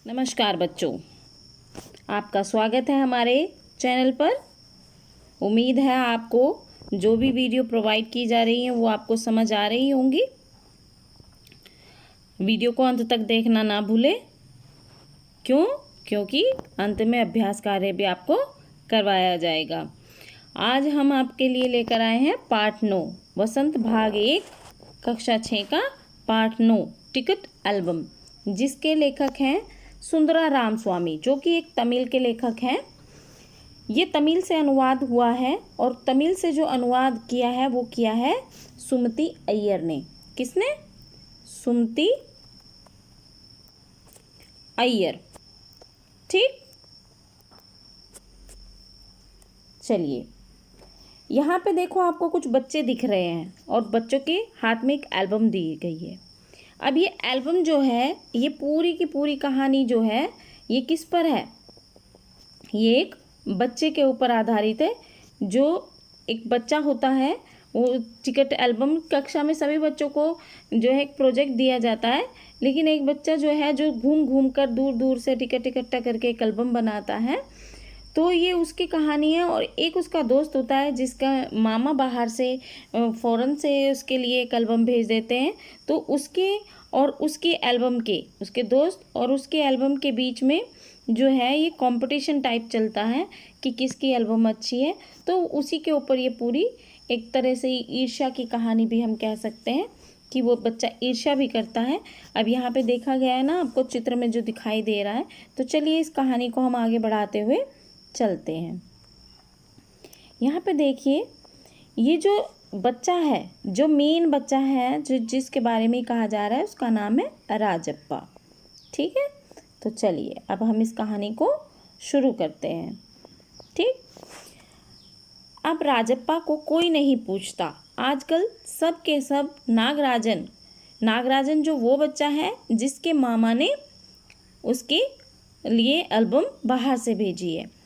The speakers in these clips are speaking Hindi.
नमस्कार बच्चों, आपका स्वागत है हमारे चैनल पर। उम्मीद है आपको जो भी वीडियो प्रोवाइड की जा रही है वो आपको समझ आ रही होंगी। वीडियो को अंत तक देखना ना भूलें। क्योंकि अंत में अभ्यास कार्य भी आपको करवाया जाएगा। आज हम आपके लिए लेकर आए हैं पाठ 9 वसंत भाग 1 कक्षा 6 का पाठ 9 टिकट एल्बम, जिसके लेखक हैं सुंदरा रामस्वामी, जो कि एक तमिल के लेखक हैं। ये तमिल से अनुवाद हुआ है और तमिल से जो अनुवाद किया है वो किया है सुमति अय्यर ने। किसने? सुमति अय्यर। ठीक, चलिए यहाँ पे देखो, आपको कुछ बच्चे दिख रहे हैं और बच्चों के हाथ में एक एल्बम दी गई है। अब ये एल्बम जो है, ये पूरी की पूरी कहानी जो है ये किस पर है? ये एक बच्चे के ऊपर आधारित है। जो एक बच्चा होता है वो टिकट एल्बम, कक्षा में सभी बच्चों को जो है एक प्रोजेक्ट दिया जाता है, लेकिन एक बच्चा जो है जो घूम घूम कर दूर दूर से टिकट इकट्ठा करके एक एल्बम बनाता है। तो ये उसकी कहानी है। और एक उसका दोस्त होता है जिसका मामा बाहर से फ़ौरन से उसके लिए एक एल्बम भेज देते हैं। तो उसके और उसके एल्बम के, उसके दोस्त और उसके एल्बम के बीच में जो है ये कंपटीशन टाइप चलता है कि किसकी एल्बम अच्छी है। तो उसी के ऊपर ये पूरी एक तरह से ईर्ष्या की कहानी भी हम कह सकते हैं कि वो बच्चा ईर्ष्या भी करता है। अब यहाँ पे देखा गया है ना आपको चित्र में जो दिखाई दे रहा है। तो चलिए इस कहानी को हम आगे बढ़ाते हुए चलते हैं। यहाँ पे देखिए, ये जो बच्चा है, जो मेन बच्चा है, जो जिसके बारे में कहा जा रहा है, उसका नाम है राजप्पा। ठीक है, तो चलिए अब हम इस कहानी को शुरू करते हैं। ठीक, अब राजप्पा को कोई नहीं पूछता। आजकल सब के सब नागराजन जो वो बच्चा है जिसके मामा ने उसके लिए एल्बम बाहर से भेजी है।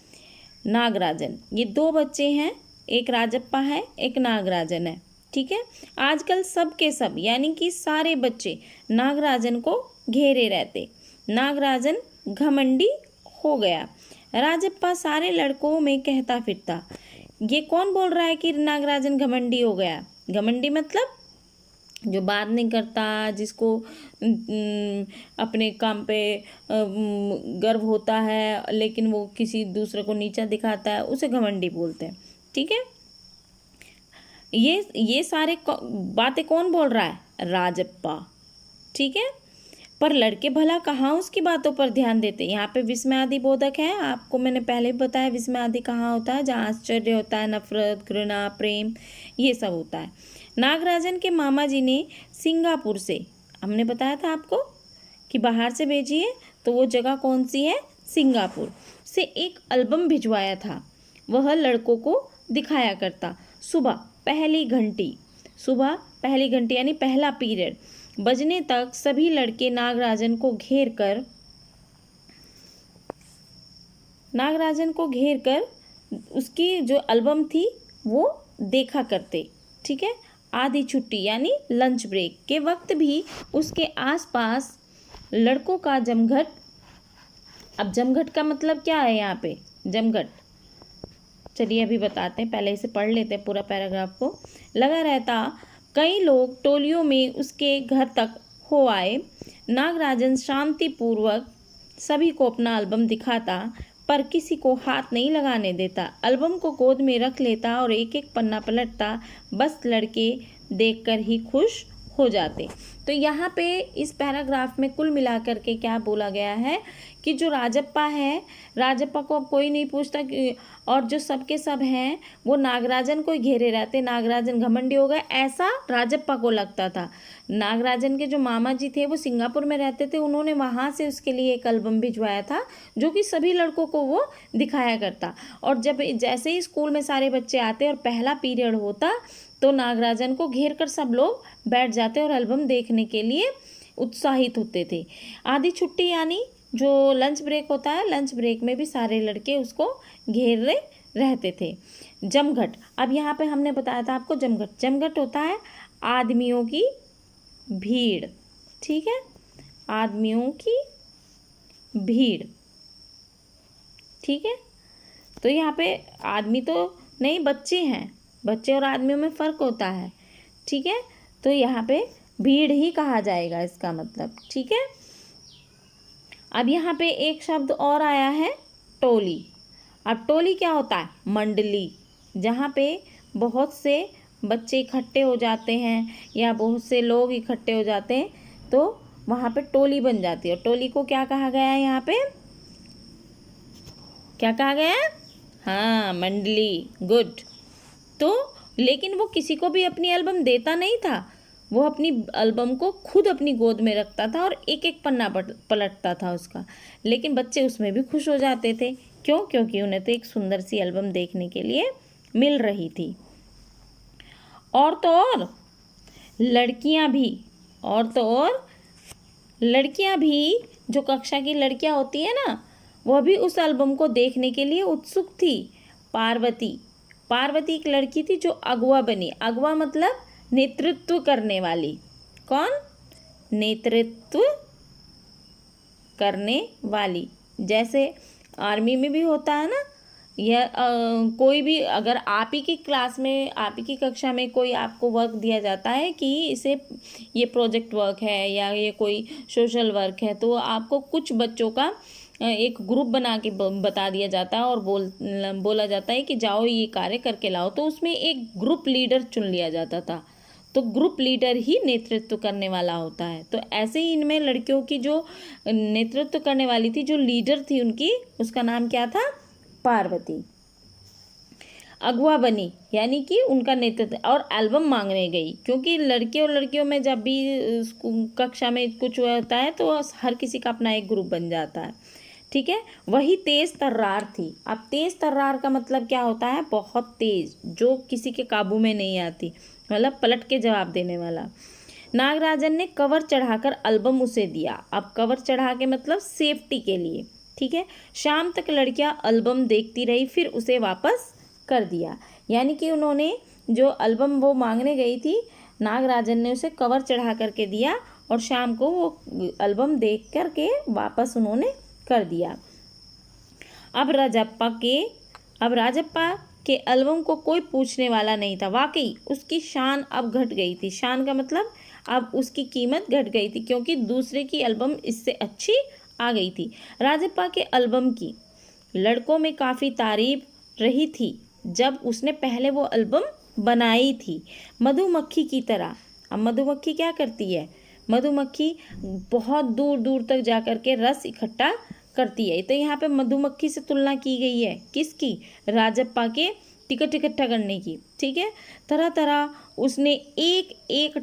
नागराजन, ये दो बच्चे हैं, एक राजप्पा है एक नागराजन है। ठीक है, आजकल सब के सब यानी कि सारे बच्चे नागराजन को घेरे रहते। नागराजन घमंडी हो गया। राजप्पा सारे लड़कों में कहता फिरता। ये कौन बोल रहा है कि नागराजन घमंडी हो गया? घमंडी मतलब जो बात नहीं करता, जिसको अपने काम पे गर्व होता है लेकिन वो किसी दूसरे को नीचा दिखाता है, उसे घमंडी बोलते हैं। ठीक है, ये सारे बातें कौन बोल रहा है? राजप्पा। ठीक है, पर लड़के भला कहाँ उसकी बातों पर ध्यान देते। यहाँ पे विस्मयादि बोधक है। आपको मैंने पहले भी बताया विस्मयादि कहाँ होता है, जहाँ आश्चर्य होता है, नफरत, घृणा, प्रेम, ये सब होता है। नागराजन के मामा जी ने सिंगापुर से, हमने बताया था आपको कि बाहर से भेजी है, तो वो जगह कौन सी है? सिंगापुर से एक एल्बम भिजवाया था। वह लड़कों को दिखाया करता। सुबह पहली घंटी यानी पहला पीरियड बजने तक सभी लड़के नागराजन को घेर कर उसकी जो एल्बम थी वो देखा करते। ठीक है, आधी छुट्टी यानी लंच ब्रेक के वक्त भी उसके आसपास लड़कों का जमघट। अब जमघट का मतलब क्या है यहाँ पे? जमघट, चलिए अभी बताते हैं, पहले इसे पढ़ लेते हैं पूरा पैराग्राफ को। लगा रहता। कई लोग टोलियों में उसके घर तक हो आए। नागराजन शांतिपूर्वक सभी को अपना एल्बम दिखाता, पर किसी को हाथ नहीं लगाने देता। एल्बम को गोद में रख लेता और एक एक पन्ना पलटता। बस लड़के देखकर ही खुश हो जाते। तो यहाँ पे इस पैराग्राफ में कुल मिलाकर के क्या बोला गया है कि जो राजप्पा है, राजप्पा को अब कोई नहीं पूछता और जो सब के सब हैं वो नागराजन को घेरे रहते। नागराजन घमंडी हो गए, ऐसा राजप्पा को लगता था। नागराजन के जो मामा जी थे वो सिंगापुर में रहते थे, उन्होंने वहाँ से उसके लिए एक एल्बम भिजवाया था जो कि सभी लड़कों को वो दिखाया करता। और जब जैसे ही स्कूल में सारे बच्चे आते और पहला पीरियड होता तो नागराजन को घेर कर सब लोग बैठ जाते और एल्बम देखने के लिए उत्साहित होते थे। आधी छुट्टी यानी जो लंच ब्रेक होता है, लंच ब्रेक में भी सारे लड़के उसको घेरे रहते थे। जमघट, अब यहाँ पे हमने बताया था आपको जमघट होता है आदमियों की भीड़। ठीक है, आदमियों की भीड़। ठीक है, तो यहाँ पे आदमी तो नहीं, बच्चे हैं, बच्चे और आदमियों में फ़र्क होता है। ठीक है, तो यहाँ पे भीड़ ही कहा जाएगा इसका मतलब। ठीक है, अब यहाँ पे एक शब्द और आया है, टोली। अब टोली क्या होता है? मंडली, जहाँ पे बहुत से बच्चे इकट्ठे हो जाते हैं या बहुत से लोग इकट्ठे हो जाते हैं, तो वहाँ पे टोली बन जाती है। और टोली को क्या कहा गया है? यहाँ पे क्या कहा गया है? हाँ, मंडली। गुड। तो लेकिन वो किसी को भी अपनी एल्बम देता नहीं था, वो अपनी एल्बम को खुद अपनी गोद में रखता था और एक एक पन्ना पलटता था उसका। लेकिन बच्चे उसमें भी खुश हो जाते थे। क्यों? क्योंकि उन्हें तो एक सुंदर सी एल्बम देखने के लिए मिल रही थी। और तो और लड़कियां भी, और तो और लड़कियां भी, जो कक्षा की लड़कियां होती है ना, वह भी उस एल्बम को देखने के लिए उत्सुक थी। पार्वती एक लड़की थी जो अगुआ बनी। अगुआ मतलब नेतृत्व करने वाली। कौन? नेतृत्व करने वाली। जैसे आर्मी में भी होता है ना, या कोई भी, अगर आप ही की क्लास में, आप ही की कक्षा में कोई आपको वर्क दिया जाता है कि इसे, ये प्रोजेक्ट वर्क है या ये कोई सोशल वर्क है, तो आपको कुछ बच्चों का एक ग्रुप बना के बता दिया जाता है और बोला जाता है कि जाओ ये कार्य करके लाओ। तो उसमें एक ग्रुप लीडर चुन लिया जाता था। तो ग्रुप लीडर ही नेतृत्व करने वाला होता है। तो ऐसे ही इनमें लड़कियों की जो नेतृत्व करने वाली थी, जो लीडर थी उनकी, उसका नाम क्या था? पार्वती। अगुआ बनी, यानी कि उनका नेतृत्व, और एल्बम मांगने गई, क्योंकि लड़के और लड़कियों में जब भी कक्षा में कुछ होता है तो हर किसी का अपना एक ग्रुप बन जाता है। ठीक है, वही तेज तर्रार थी। अब तेज तर्रार का मतलब क्या होता है? बहुत तेज, जो किसी के काबू में नहीं आती, मतलब पलट के जवाब देने वाला। नागराजन ने कवर चढ़ाकर एल्बम उसे दिया। अब कवर चढ़ा के मतलब सेफ्टी के लिए। ठीक है, शाम तक लड़कियां एल्बम देखती रही, फिर उसे वापस कर दिया। यानी कि उन्होंने जो एल्बम वो मांगने गई थी, नागराजन ने उसे कवर चढ़ा करके दिया और शाम को वो एल्बम देख करके वापस उन्होंने कर दिया। अब राजप्पा के एल्बम को कोई पूछने वाला नहीं था। वाकई उसकी शान अब घट गई थी। शान का मतलब अब उसकी कीमत घट गई थी, क्योंकि दूसरे की एल्बम इससे अच्छी आ गई थी। राजप्पा के एल्बम की लड़कों में काफ़ी तारीफ रही थी जब उसने पहले वो एल्बम बनाई थी, मधुमक्खी की तरह। अब मधुमक्खी क्या करती है? मधुमक्खी बहुत दूर दूर तक जा कर के रस इकट्ठा करती है। तो यहाँ पे मधुमक्खी से तुलना की गई है किसकी? राजप्पा के टिकट इकट्ठा करने की। ठीक है, तरह तरह उसने एक एक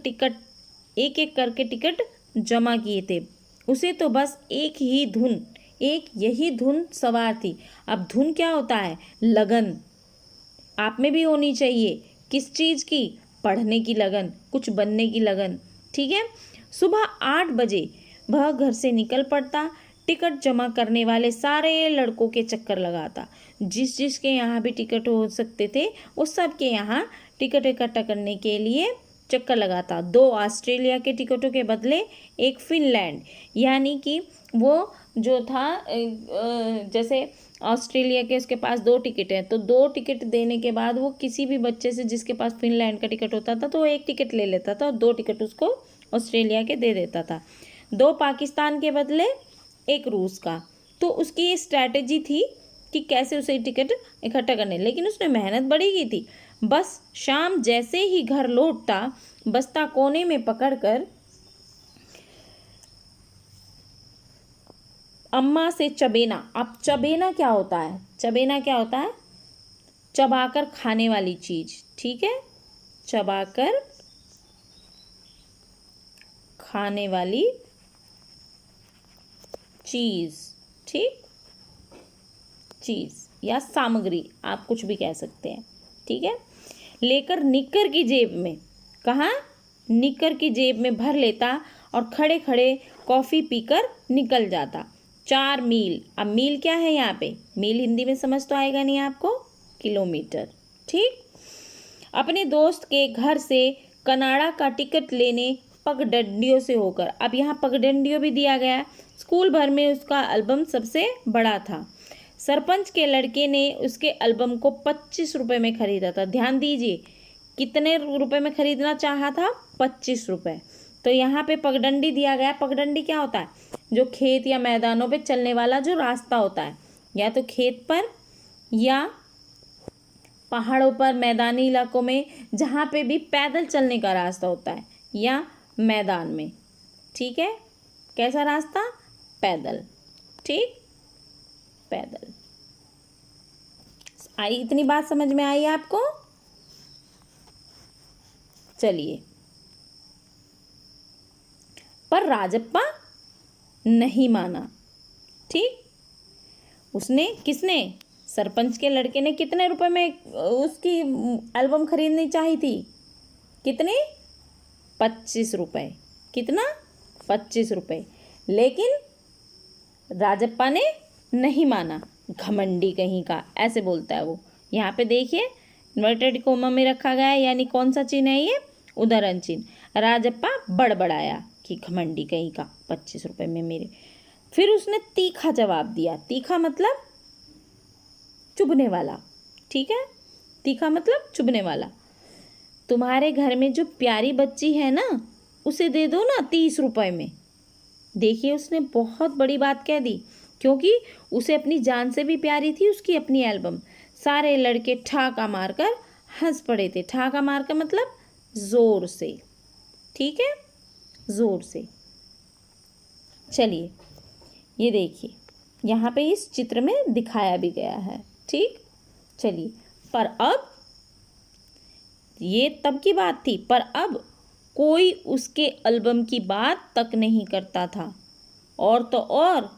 करके टिकट जमा किए थे। उसे तो बस एक यही धुन सवार थी। अब धुन क्या होता है? लगन। आप में भी होनी चाहिए। किस चीज़ की? पढ़ने की लगन, कुछ बनने की लगन। ठीक है, सुबह 8 बजे वह घर से निकल पड़ता, टिकट जमा करने वाले सारे लड़कों के चक्कर लगाता। जिसके यहाँ भी टिकट हो सकते थे, उस सब के यहाँ टिकट इकट्ठा करने के लिए चक्कर लगाता। 2 ऑस्ट्रेलिया के टिकटों के बदले एक फिनलैंड, यानी कि वो जो था, जैसे ऑस्ट्रेलिया के उसके पास 2 टिकट हैं, तो 2 टिकट देने के बाद वो किसी भी बच्चे से जिसके पास फिनलैंड का टिकट होता था, तो वो 1 टिकट ले लेता था और 2 टिकट उसको ऑस्ट्रेलिया के दे देता था। 2 पाकिस्तान के बदले 1 रूस का। तो उसकी ये स्ट्रैटेजी थी कि कैसे उसे टिकट इकट्ठा करने, लेकिन उसने मेहनत बड़ी की थी। बस शाम जैसे ही घर लौटता, बस्ता कोने में पकड़कर अम्मा से चबेना। अब चबेना क्या होता है? चबेना क्या होता है? चबाकर खाने वाली चीज। ठीक है, चबाकर खाने वाली चीज। ठीक, चीज या सामग्री, आप कुछ भी कह सकते हैं। ठीक है, लेकर निक्कर की जेब में, कहाँ? निक्कर की जेब में भर लेता और खड़े खड़े कॉफ़ी पीकर निकल जाता। 4 मील। अब मील क्या है यहाँ पे? मील हिंदी में समझ तो आएगा नहीं आपको, किलोमीटर। ठीक, अपने दोस्त के घर से कनाडा का टिकट लेने पगडंडियों से होकर। अब यहाँ पगडंडियों भी दिया गया है। स्कूल भर में उसका एल्बम सबसे बड़ा था। सरपंच के लड़के ने उसके एल्बम को 25 रुपये में खरीदा था। ध्यान दीजिए, कितने रुपए में खरीदना चाहा था? 25 रुपये। तो यहाँ पे पगडंडी दिया गया। पगडंडी क्या होता है? जो खेत या मैदानों पे चलने वाला जो रास्ता होता है, या तो खेत पर या पहाड़ों पर, मैदानी इलाकों में, जहाँ पे भी पैदल चलने का रास्ता होता है, या मैदान में। ठीक है, कैसा रास्ता? पैदल। ठीक, पैदल। आई, इतनी बात समझ में आई आपको? चलिए, पर राजप्पा नहीं माना। ठीक, उसने, किसने? सरपंच के लड़के ने कितने रुपए में उसकी एल्बम खरीदनी चाहिए थी? कितने? 25 रुपये। कितना? 25 रुपये। लेकिन राजप्पा ने नहीं माना। घमंडी कहीं का, ऐसे बोलता है वो। यहाँ पे देखिए, इन्वर्टेड कोमा में रखा गया है, यानी कौन सा चिन्ह है ये? उदाहरण चिन्ह। राजप्पा बड़बड़ाया कि घमंडी कहीं का, 25 रुपये में मेरे। फिर उसने तीखा जवाब दिया। तीखा मतलब चुभने वाला। ठीक है, तीखा मतलब चुभने वाला। तुम्हारे घर में जो प्यारी बच्ची है ना, उसे दे दो ना 30 रुपये में। देखिए, उसने बहुत बड़ी बात कह दी, क्योंकि उसे अपनी जान से भी प्यारी थी उसकी अपनी एल्बम। सारे लड़के ठाका मारकर हंस पड़े थे। ठाका मारकर मतलब जोर से। ठीक है, जोर से। चलिए, ये देखिए, यहाँ पे इस चित्र में दिखाया भी गया है। ठीक, चलिए, पर अब ये तब की बात थी, पर अब कोई उसके एल्बम की बात तक नहीं करता था। और तो और,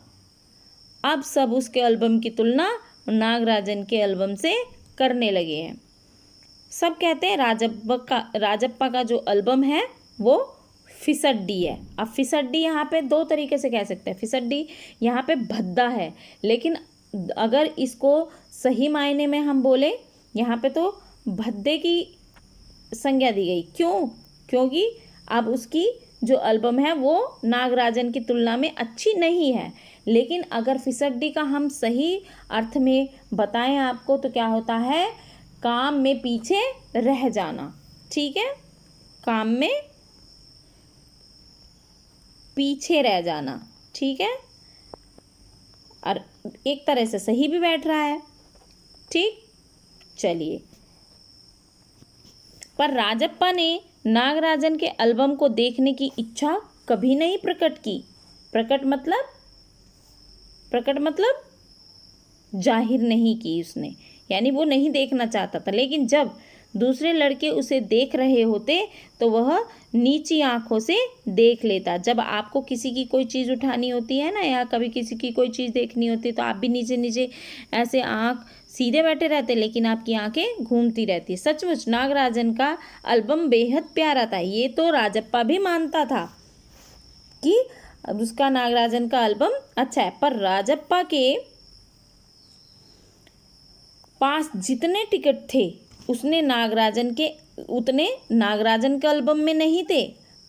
अब सब उसके एल्बम की तुलना नागराजन के एल्बम से करने लगे हैं। सब कहते हैं राजप्पा का जो एल्बम है वो फिसड्डी है। अब फिसड्डी यहाँ पे दो तरीके से कह सकते हैं। फिसड्डी यहाँ पे भद्दा है, लेकिन अगर इसको सही मायने में हम बोले, यहाँ पे तो भद्दे की संज्ञा दी गई। क्यों? क्योंकि अब उसकी जो एल्बम है वो नागराजन की तुलना में अच्छी नहीं है। लेकिन अगर फिसड्डी का हम सही अर्थ में बताएं आपको, तो क्या होता है? काम में पीछे रह जाना। ठीक है, काम में पीछे रह जाना। ठीक है, और एक तरह से सही भी बैठ रहा है। ठीक, चलिए, पर राजप्पा ने नागराजन के एल्बम को देखने की इच्छा कभी नहीं प्रकट की। प्रकट मतलब जाहिर नहीं की उसने, यानी वो नहीं देखना चाहता था। लेकिन जब दूसरे लड़के उसे देख रहे होते तो वह नीची आंखों से देख लेता। जब आपको किसी की कोई चीज़ उठानी होती है ना, या कभी किसी की कोई चीज़ देखनी होती है, तो आप भी नीचे नीचे ऐसे आंख सीधे बैठे रहते, लेकिन आपकी आंखें घूमती रहती। सचमुच नागराजन का एल्बम बेहद प्यारा था। ये तो राजप्पा भी मानता था कि उसका नागराजन का एल्बम अच्छा है। पर राजप्पा के पास जितने टिकट थे उसने उतने नागराजन के एल्बम में नहीं थे।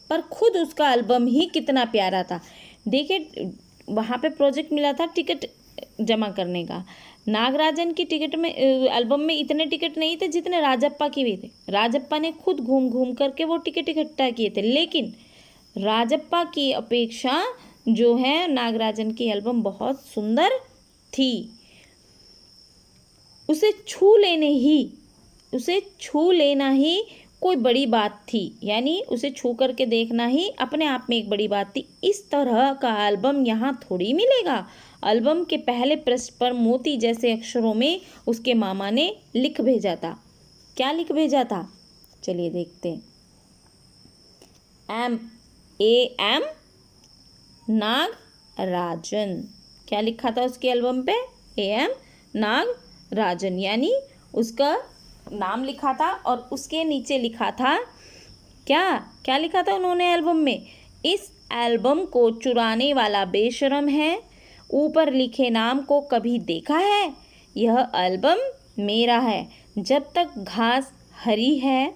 पर खुद उसका एल्बम ही कितना प्यारा था। देखिए, वहाँ पे प्रोजेक्ट मिला था टिकट जमा करने का। नागराजन की टिकट में, एल्बम में इतने टिकट नहीं थे जितने राजप्पा के भी थे। राजप्पा ने खुद घूम घूम करके वो टिकट इकट्ठा किए थे। लेकिन राजप्पा की अपेक्षा जो है नागराजन की एल्बम बहुत सुंदर थी। उसे छू लेना ही कोई बड़ी बात थी, यानी उसे छू करके देखना ही अपने आप में एक बड़ी बात थी। इस तरह का एल्बम यहाँ थोड़ी मिलेगा। एल्बम के पहले पृष्ठ पर मोती जैसे अक्षरों में उसके मामा ने लिख भेजा था। क्या लिख भेजा था? चलिए देखते हैं। AM नागराजन। क्या लिखा था उसके एल्बम पे? AM नागराजन, यानी उसका नाम लिखा था। और उसके नीचे लिखा था क्या लिखा था उन्होंने एल्बम में? इस एल्बम को चुराने वाला बेशरम है, ऊपर लिखे नाम को कभी देखा है? यह एल्बम मेरा है। जब तक घास हरी है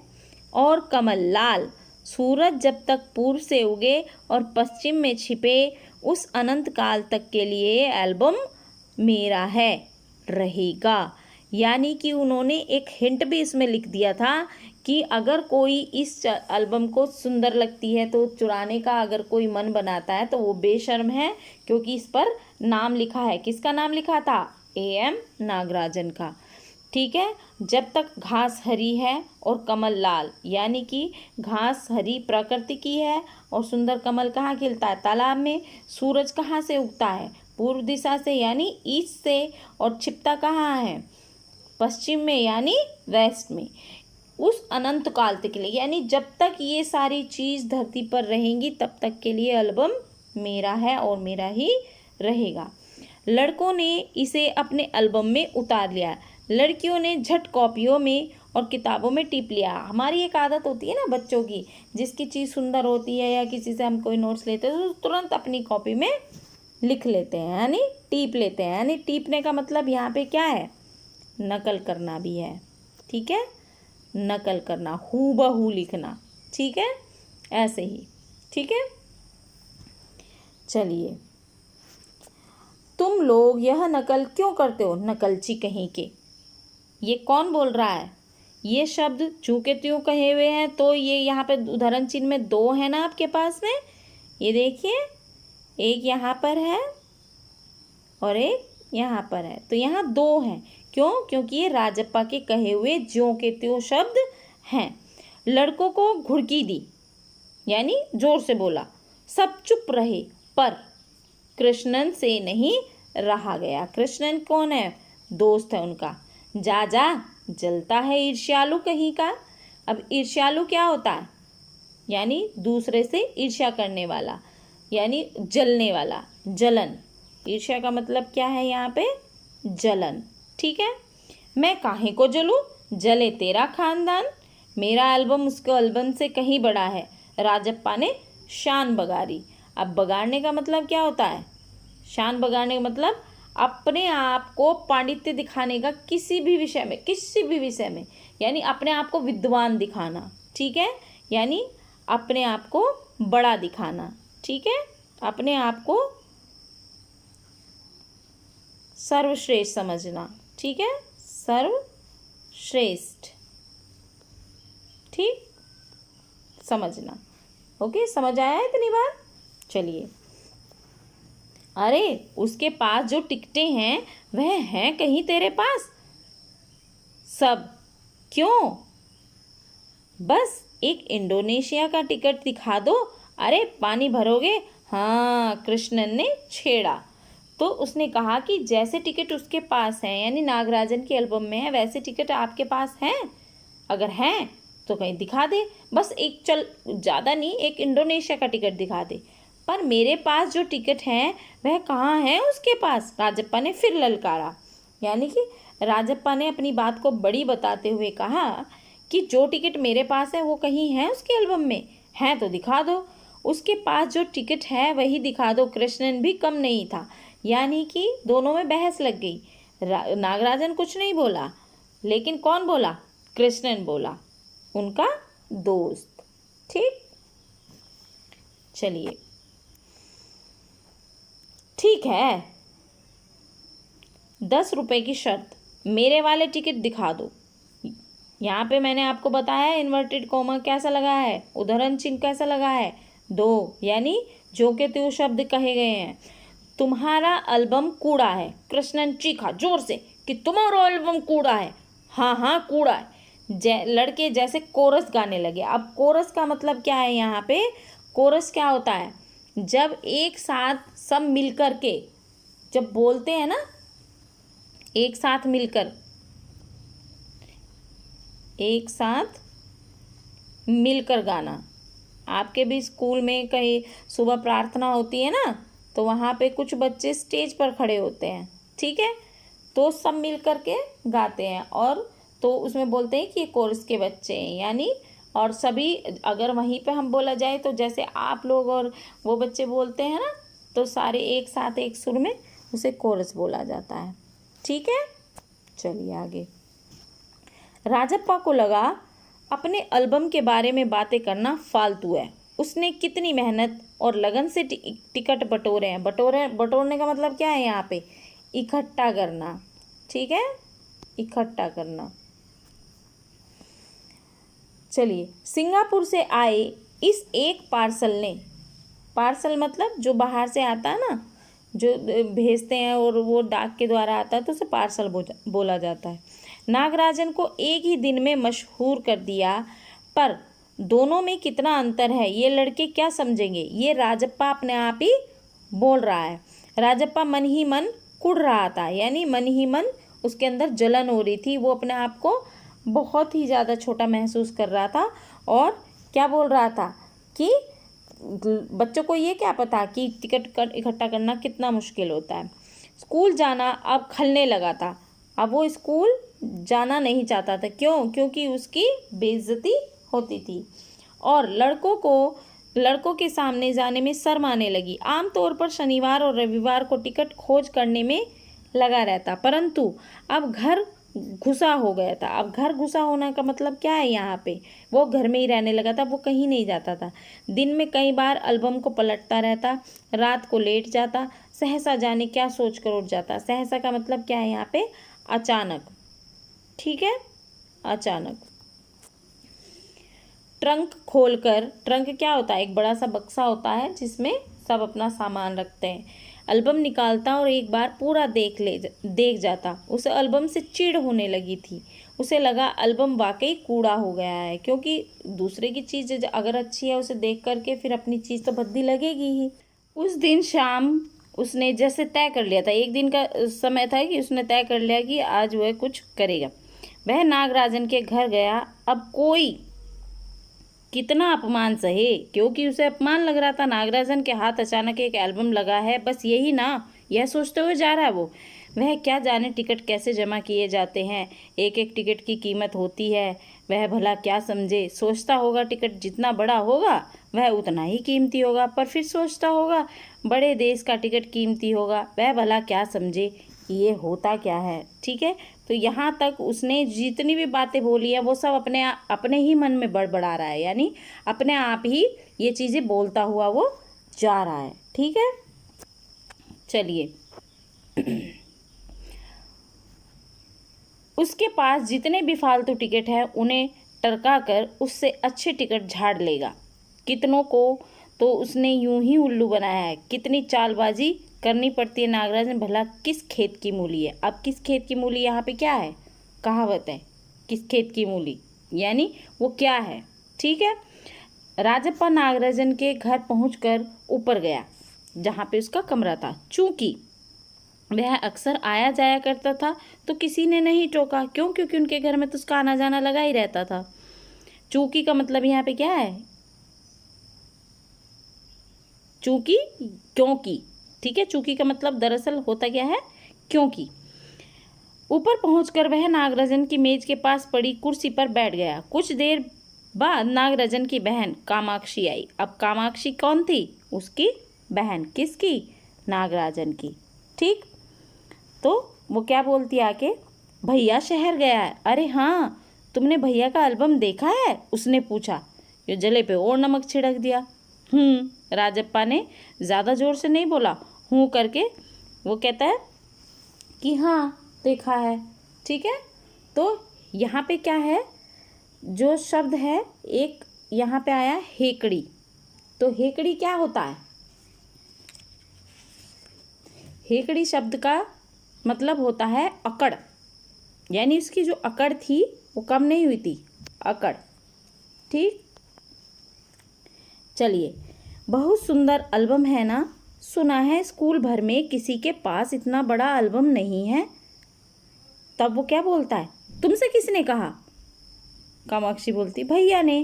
और कमल लाल, सूरज जब तक पूर्व से उगे और पश्चिम में छिपे, उस अनंत काल तक के लिए एल्बम मेरा है, रहेगा। यानी कि उन्होंने एक हिंट भी इसमें लिख दिया था कि अगर कोई इस एल्बम को सुंदर लगती है तो चुराने का अगर कोई मन बनाता है तो वो बेशर्म है, क्योंकि इस पर नाम लिखा है। किसका नाम लिखा था? A.M. नागराजन का। ठीक है। जब तक घास हरी है और कमल लाल, यानी कि घास हरी प्रकृति की है और सुंदर कमल कहाँ खिलता है? तालाब में। सूरज कहाँ से उगता है? पूर्व दिशा से, यानी ईस्ट से, और छिपता कहाँ है? पश्चिम में, यानी वेस्ट में। उस अनंत काल तक के लिए, यानी जब तक ये सारी चीज़ धरती पर रहेंगी तब तक के लिए एल्बम मेरा है और मेरा ही रहेगा। लड़कों ने इसे अपने एल्बम में उतार लिया, लड़कियों ने झट कॉपियों में और किताबों में टिप लिया। हमारी एक आदत होती है ना बच्चों की, जिसकी चीज़ सुंदर होती है या किसी से हम कोई नोट्स लेते हैं तो तुरंत अपनी कॉपी में लिख लेते हैं, यानी टीप लेते हैं। यानी टीपने का मतलब यहाँ पे क्या है? नकल करना भी है। ठीक है, नकल करना, हूबहू लिखना। ठीक है, ऐसे ही। ठीक है, चलिए। तुम लोग यह नकल क्यों करते हो, नकलची कहीं के? ये कौन बोल रहा है? ये शब्द चूंकि त्यों कहे हुए हैं, तो ये यहाँ पे उदाहरण चिन्ह में 2 है ना आपके पास में। ये देखिए, एक यहाँ पर है और एक यहाँ पर है, तो यहाँ 2 हैं। क्यों? क्योंकि ये राजप्पा के कहे हुए ज्यों के त्यों शब्द हैं। लड़कों को घुड़की दी, यानी जोर से बोला। सब चुप रहे, पर कृष्णन से नहीं रहा गया। कृष्णन कौन है? दोस्त है उनका। जा जा, जलता है ईर्ष्यालु कहीं का। अब ईर्ष्यालु क्या होता है? यानी दूसरे से ईर्ष्या करने वाला, यानी जलने वाला, जलन। ईर्ष्या का मतलब क्या है यहाँ पे? जलन। ठीक है। मैं काहे को जलूं, जले तेरा खानदान। मेरा एल्बम उसके एल्बम से कहीं बड़ा है। राजप्पा ने शान बगारी। अब बगाड़ने का मतलब क्या होता है? शान बगाड़ने का मतलब अपने आप को पांडित्य दिखाने का, किसी भी विषय में, किसी भी विषय में, यानी अपने आप को विद्वान दिखाना। ठीक है, यानी अपने आप को बड़ा दिखाना। ठीक है, अपने आप को सर्वश्रेष्ठ समझना। ठीक है, सर्वश्रेष्ठ। ठीक, समझना। ओके, समझ आया इतनी बार? चलिए। अरे उसके पास जो टिकटें हैं वह हैं कहीं तेरे पास? सब। क्यों? बस एक इंडोनेशिया का टिकट दिखा दो। अरे पानी भरोगे? हाँ, कृष्णन ने छेड़ा। तो उसने कहा कि जैसे टिकट उसके पास हैं, यानी नागराजन के एल्बम में है, वैसे टिकट आपके पास हैं? अगर हैं तो कहीं दिखा दे। बस एक, चल ज़्यादा नहीं, एक इंडोनेशिया का टिकट दिखा दे। पर मेरे पास जो टिकट हैं वह कहाँ है उसके पास? राजप्पा ने फिर ललकारा। यानी कि राजप्पा ने अपनी बात को बड़ी बताते हुए कहा कि जो टिकट मेरे पास है वो कहीं है उसके एल्बम में? है तो दिखा दो। उसके पास जो टिकट है वही दिखा दो। कृष्णन भी कम नहीं था। यानी कि दोनों में बहस लग गई। नागराजन कुछ नहीं बोला, लेकिन कौन बोला? कृष्णन बोला, उनका दोस्त। ठीक, चलिए। ठीक है, 10 रुपए की शर्त, मेरे वाले टिकट दिखा दो। यहाँ पे मैंने आपको बताया है इन्वर्टेड कॉमा कैसा लगा है, उद्धरण चिन्ह कैसा लगा है? 2, यानी जो के त्यों शब्द कहे गए हैं। तुम्हारा एल्बम कूड़ा है। कृष्णन चीखा जोर से कि तुम्हारा एल्बम कूड़ा है। हाँ हाँ, कूड़ा है। लड़के जैसे कोरस गाने लगे। अब कोरस का मतलब क्या है यहाँ पे? कोरस क्या होता है? जब एक साथ सब मिलकर के जब बोलते हैं ना, एक साथ मिलकर, एक साथ मिलकर गाना। आपके भी स्कूल में कहीं सुबह प्रार्थना होती है ना, तो वहाँ पे कुछ बच्चे स्टेज पर खड़े होते हैं। ठीक है, तो सब मिल कर के गाते हैं, और तो उसमें बोलते हैं कि ये कोरस के बच्चे हैं, यानी और सभी, अगर वहीं पे हम बोला जाए तो जैसे आप लोग और वो बच्चे बोलते हैं ना, तो सारे एक साथ एक सुर में उसे कोरस बोला जाता है। ठीक है, चलिए आगे। राजप्पा को लगा अपने एल्बम के बारे में बातें करना फालतू है। उसने कितनी मेहनत और लगन से टिकट बटोरे हैं। बटोरने का मतलब क्या है यहाँ पे? इकट्ठा करना। ठीक है, इकट्ठा करना। चलिए, सिंगापुर से आए इस एक पार्सल ने, पार्सल मतलब जो बाहर से आता है ना, जो भेजते हैं और वो डाक के द्वारा आता है तो उसे पार्सल बोला जाता है, नागराजन को एक ही दिन में मशहूर कर दिया। पर दोनों में कितना अंतर है ये लड़के क्या समझेंगे? ये राजप्पा अपने आप ही बोल रहा है। राजप्पा मन ही मन कुढ़ रहा था, यानी मन ही मन उसके अंदर जलन हो रही थी। वो अपने आप को बहुत ही ज़्यादा छोटा महसूस कर रहा था और क्या बोल रहा था कि बच्चों को ये क्या पता कि टिकट इकट्ठा करना कितना मुश्किल होता है। स्कूल जाना अब खलने लगा था। अब वो स्कूल जाना नहीं चाहता था। क्यों? क्योंकि उसकी बेइज्जती होती थी और लड़कों के सामने जाने में शर्म आने लगी। आमतौर पर शनिवार और रविवार को टिकट खोज करने में लगा रहता, परंतु अब घर घुसा हो गया था। अब घर घुसा होने का मतलब क्या है यहाँ पे? वो घर में ही रहने लगा था, वो कहीं नहीं जाता था। दिन में कई बार एल्बम को पलटता रहता, रात को लेट जाता, सहसा जाने क्या सोच कर उठ जाता। सहसा का मतलब क्या है यहाँ पे? अचानक। ठीक है, अचानक। ट्रंक खोलकर, ट्रंक क्या होता है? एक बड़ा सा बक्सा होता है जिसमें सब अपना सामान रखते हैं। एल्बम निकालता और एक बार पूरा देख जाता। उसे एल्बम से चिढ़ होने लगी थी। उसे लगा एल्बम वाकई कूड़ा हो गया है, क्योंकि दूसरे की चीज़ अगर अच्छी है उसे देख करके फिर अपनी चीज़ तो भद्दी लगेगी ही। उस दिन शाम उसने जैसे तय कर लिया था, एक दिन का समय था कि उसने तय कर लिया कि आज वह कुछ करेगा। वह नागराजन के घर गया। अब कोई कितना अपमान सहे, क्योंकि उसे अपमान लग रहा था। नागराजन के हाथ अचानक एक एल्बम लगा है, बस यही ना, यह सोचते हुए जा रहा है वो। वह क्या जाने टिकट कैसे जमा किए जाते हैं, एक एक टिकट की कीमत होती है। वह भला क्या समझे? सोचता होगा टिकट जितना बड़ा होगा वह उतना ही कीमती होगा, पर फिर सोचता होगा बड़े देश का टिकट कीमती होगा। वह भला क्या समझे ये होता क्या है। ठीक है, तो यहाँ तक उसने जितनी भी बातें बोली है वो सब अपने ही मन में बड़बड़ा रहा है, यानी अपने आप ही ये चीज़ें बोलता हुआ वो जा रहा है। ठीक है, चलिए। उसके पास जितने भी फालतू टिकट है उन्हें टरका कर उससे अच्छे टिकट झाड़ लेगा। कितनों को तो उसने यूं ही उल्लू बनाया है। कितनी चालबाजी करनी पड़ती है नागराजन, भला किस खेत की मूली है। अब किस खेत की मूली यहाँ पे क्या है? कहावत है, किस खेत की मूली, यानी वो क्या है। ठीक है, राजप्पा नागराजन के घर पहुंचकर ऊपर गया जहाँ पे उसका कमरा था। चूंकि वह अक्सर आया जाया करता था तो किसी ने नहीं टोका। क्यों? क्योंकि उनके घर में तो उसका आना जाना लगा ही रहता था। चूंकि का मतलब यहाँ पे क्या है? चूंकि, क्योंकि। ठीक है, चूंकि का मतलब दरअसल होता क्या है? क्योंकि। ऊपर पहुंचकर वह नागराजन की मेज के पास पड़ी कुर्सी पर बैठ गया। कुछ देर बाद नागराजन की बहन कामाक्षी आई। अब कामाक्षी कौन थी? उसकी बहन। किसकी? नागराजन की। ठीक, तो वो क्या बोलती आके? भैया शहर गया है। अरे हाँ, तुमने भैया का एल्बम देखा है? उसने पूछा। ये जले पे और नमक छिड़क दिया। राजप्पा ने ज़्यादा जोर से नहीं बोला, हूँ करके वो कहता है कि हाँ देखा है। ठीक है, तो यहाँ पे क्या है? जो शब्द है एक यहाँ पे आया हेकड़ी। तो हेकड़ी क्या होता है? हेकड़ी शब्द का मतलब होता है अकड़, यानी उसकी जो अकड़ थी वो कम नहीं हुई थी, अकड़। ठीक, चलिए। बहुत सुंदर एल्बम है ना? सुना है स्कूल भर में किसी के पास इतना बड़ा एल्बम नहीं है। तब वो क्या बोलता है? तुमसे किसने कहा? कामाक्षी बोलती, भैया ने।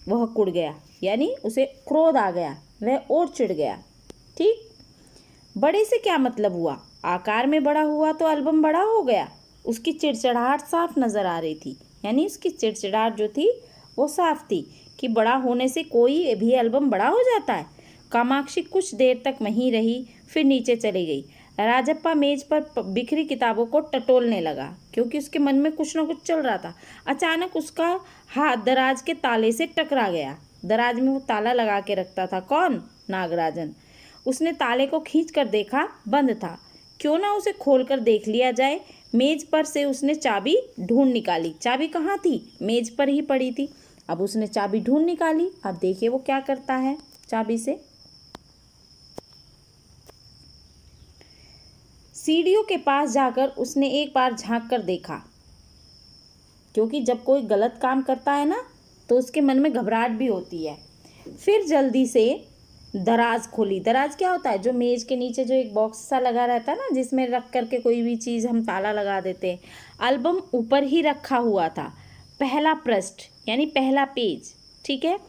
वह कुड़ गया, यानी उसे क्रोध आ गया, वह और चिढ़ गया। ठीक, बड़े से क्या मतलब हुआ? आकार में बड़ा हुआ तो एल्बम बड़ा हो गया। उसकी चिड़चिड़ाहट साफ नजर आ रही थी, यानी उसकी चिड़चिड़ाहट जो थी वो साफ थी कि बड़ा होने से कोई भी एल्बम बड़ा हो जाता है। कामाक्षी कुछ देर तक वहीं रही, फिर नीचे चली गई। राजप्पा मेज पर बिखरी किताबों को टटोलने लगा क्योंकि उसके मन में कुछ ना कुछ चल रहा था। अचानक उसका हाथ दराज के ताले से टकरा गया। दराज में वो ताला लगा के रखता था कौन? नागराजन। उसने ताले को खींच कर देखा, बंद था। क्यों ना उसे खोल कर देख लिया जाए। मेज पर से उसने चाबी ढूंढ निकाली। चाबी कहाँ थी? मेज पर ही पड़ी थी। अब उसने चाबी ढूंढ निकाली। अब देखिए वो क्या करता है चाबी से। सीढ़ियों के पास जाकर उसने एक बार झांक कर देखा, क्योंकि जब कोई गलत काम करता है ना तो उसके मन में घबराहट भी होती है। फिर जल्दी से दराज खोली। दराज क्या होता है? जो मेज के नीचे जो एक बॉक्स सा लगा रहता है ना, जिसमें रख करके कोई भी चीज़ हम ताला लगा देते हैं। एल्बम ऊपर ही रखा हुआ था। पहला पृष्ठ यानी पहला पेज, ठीक है।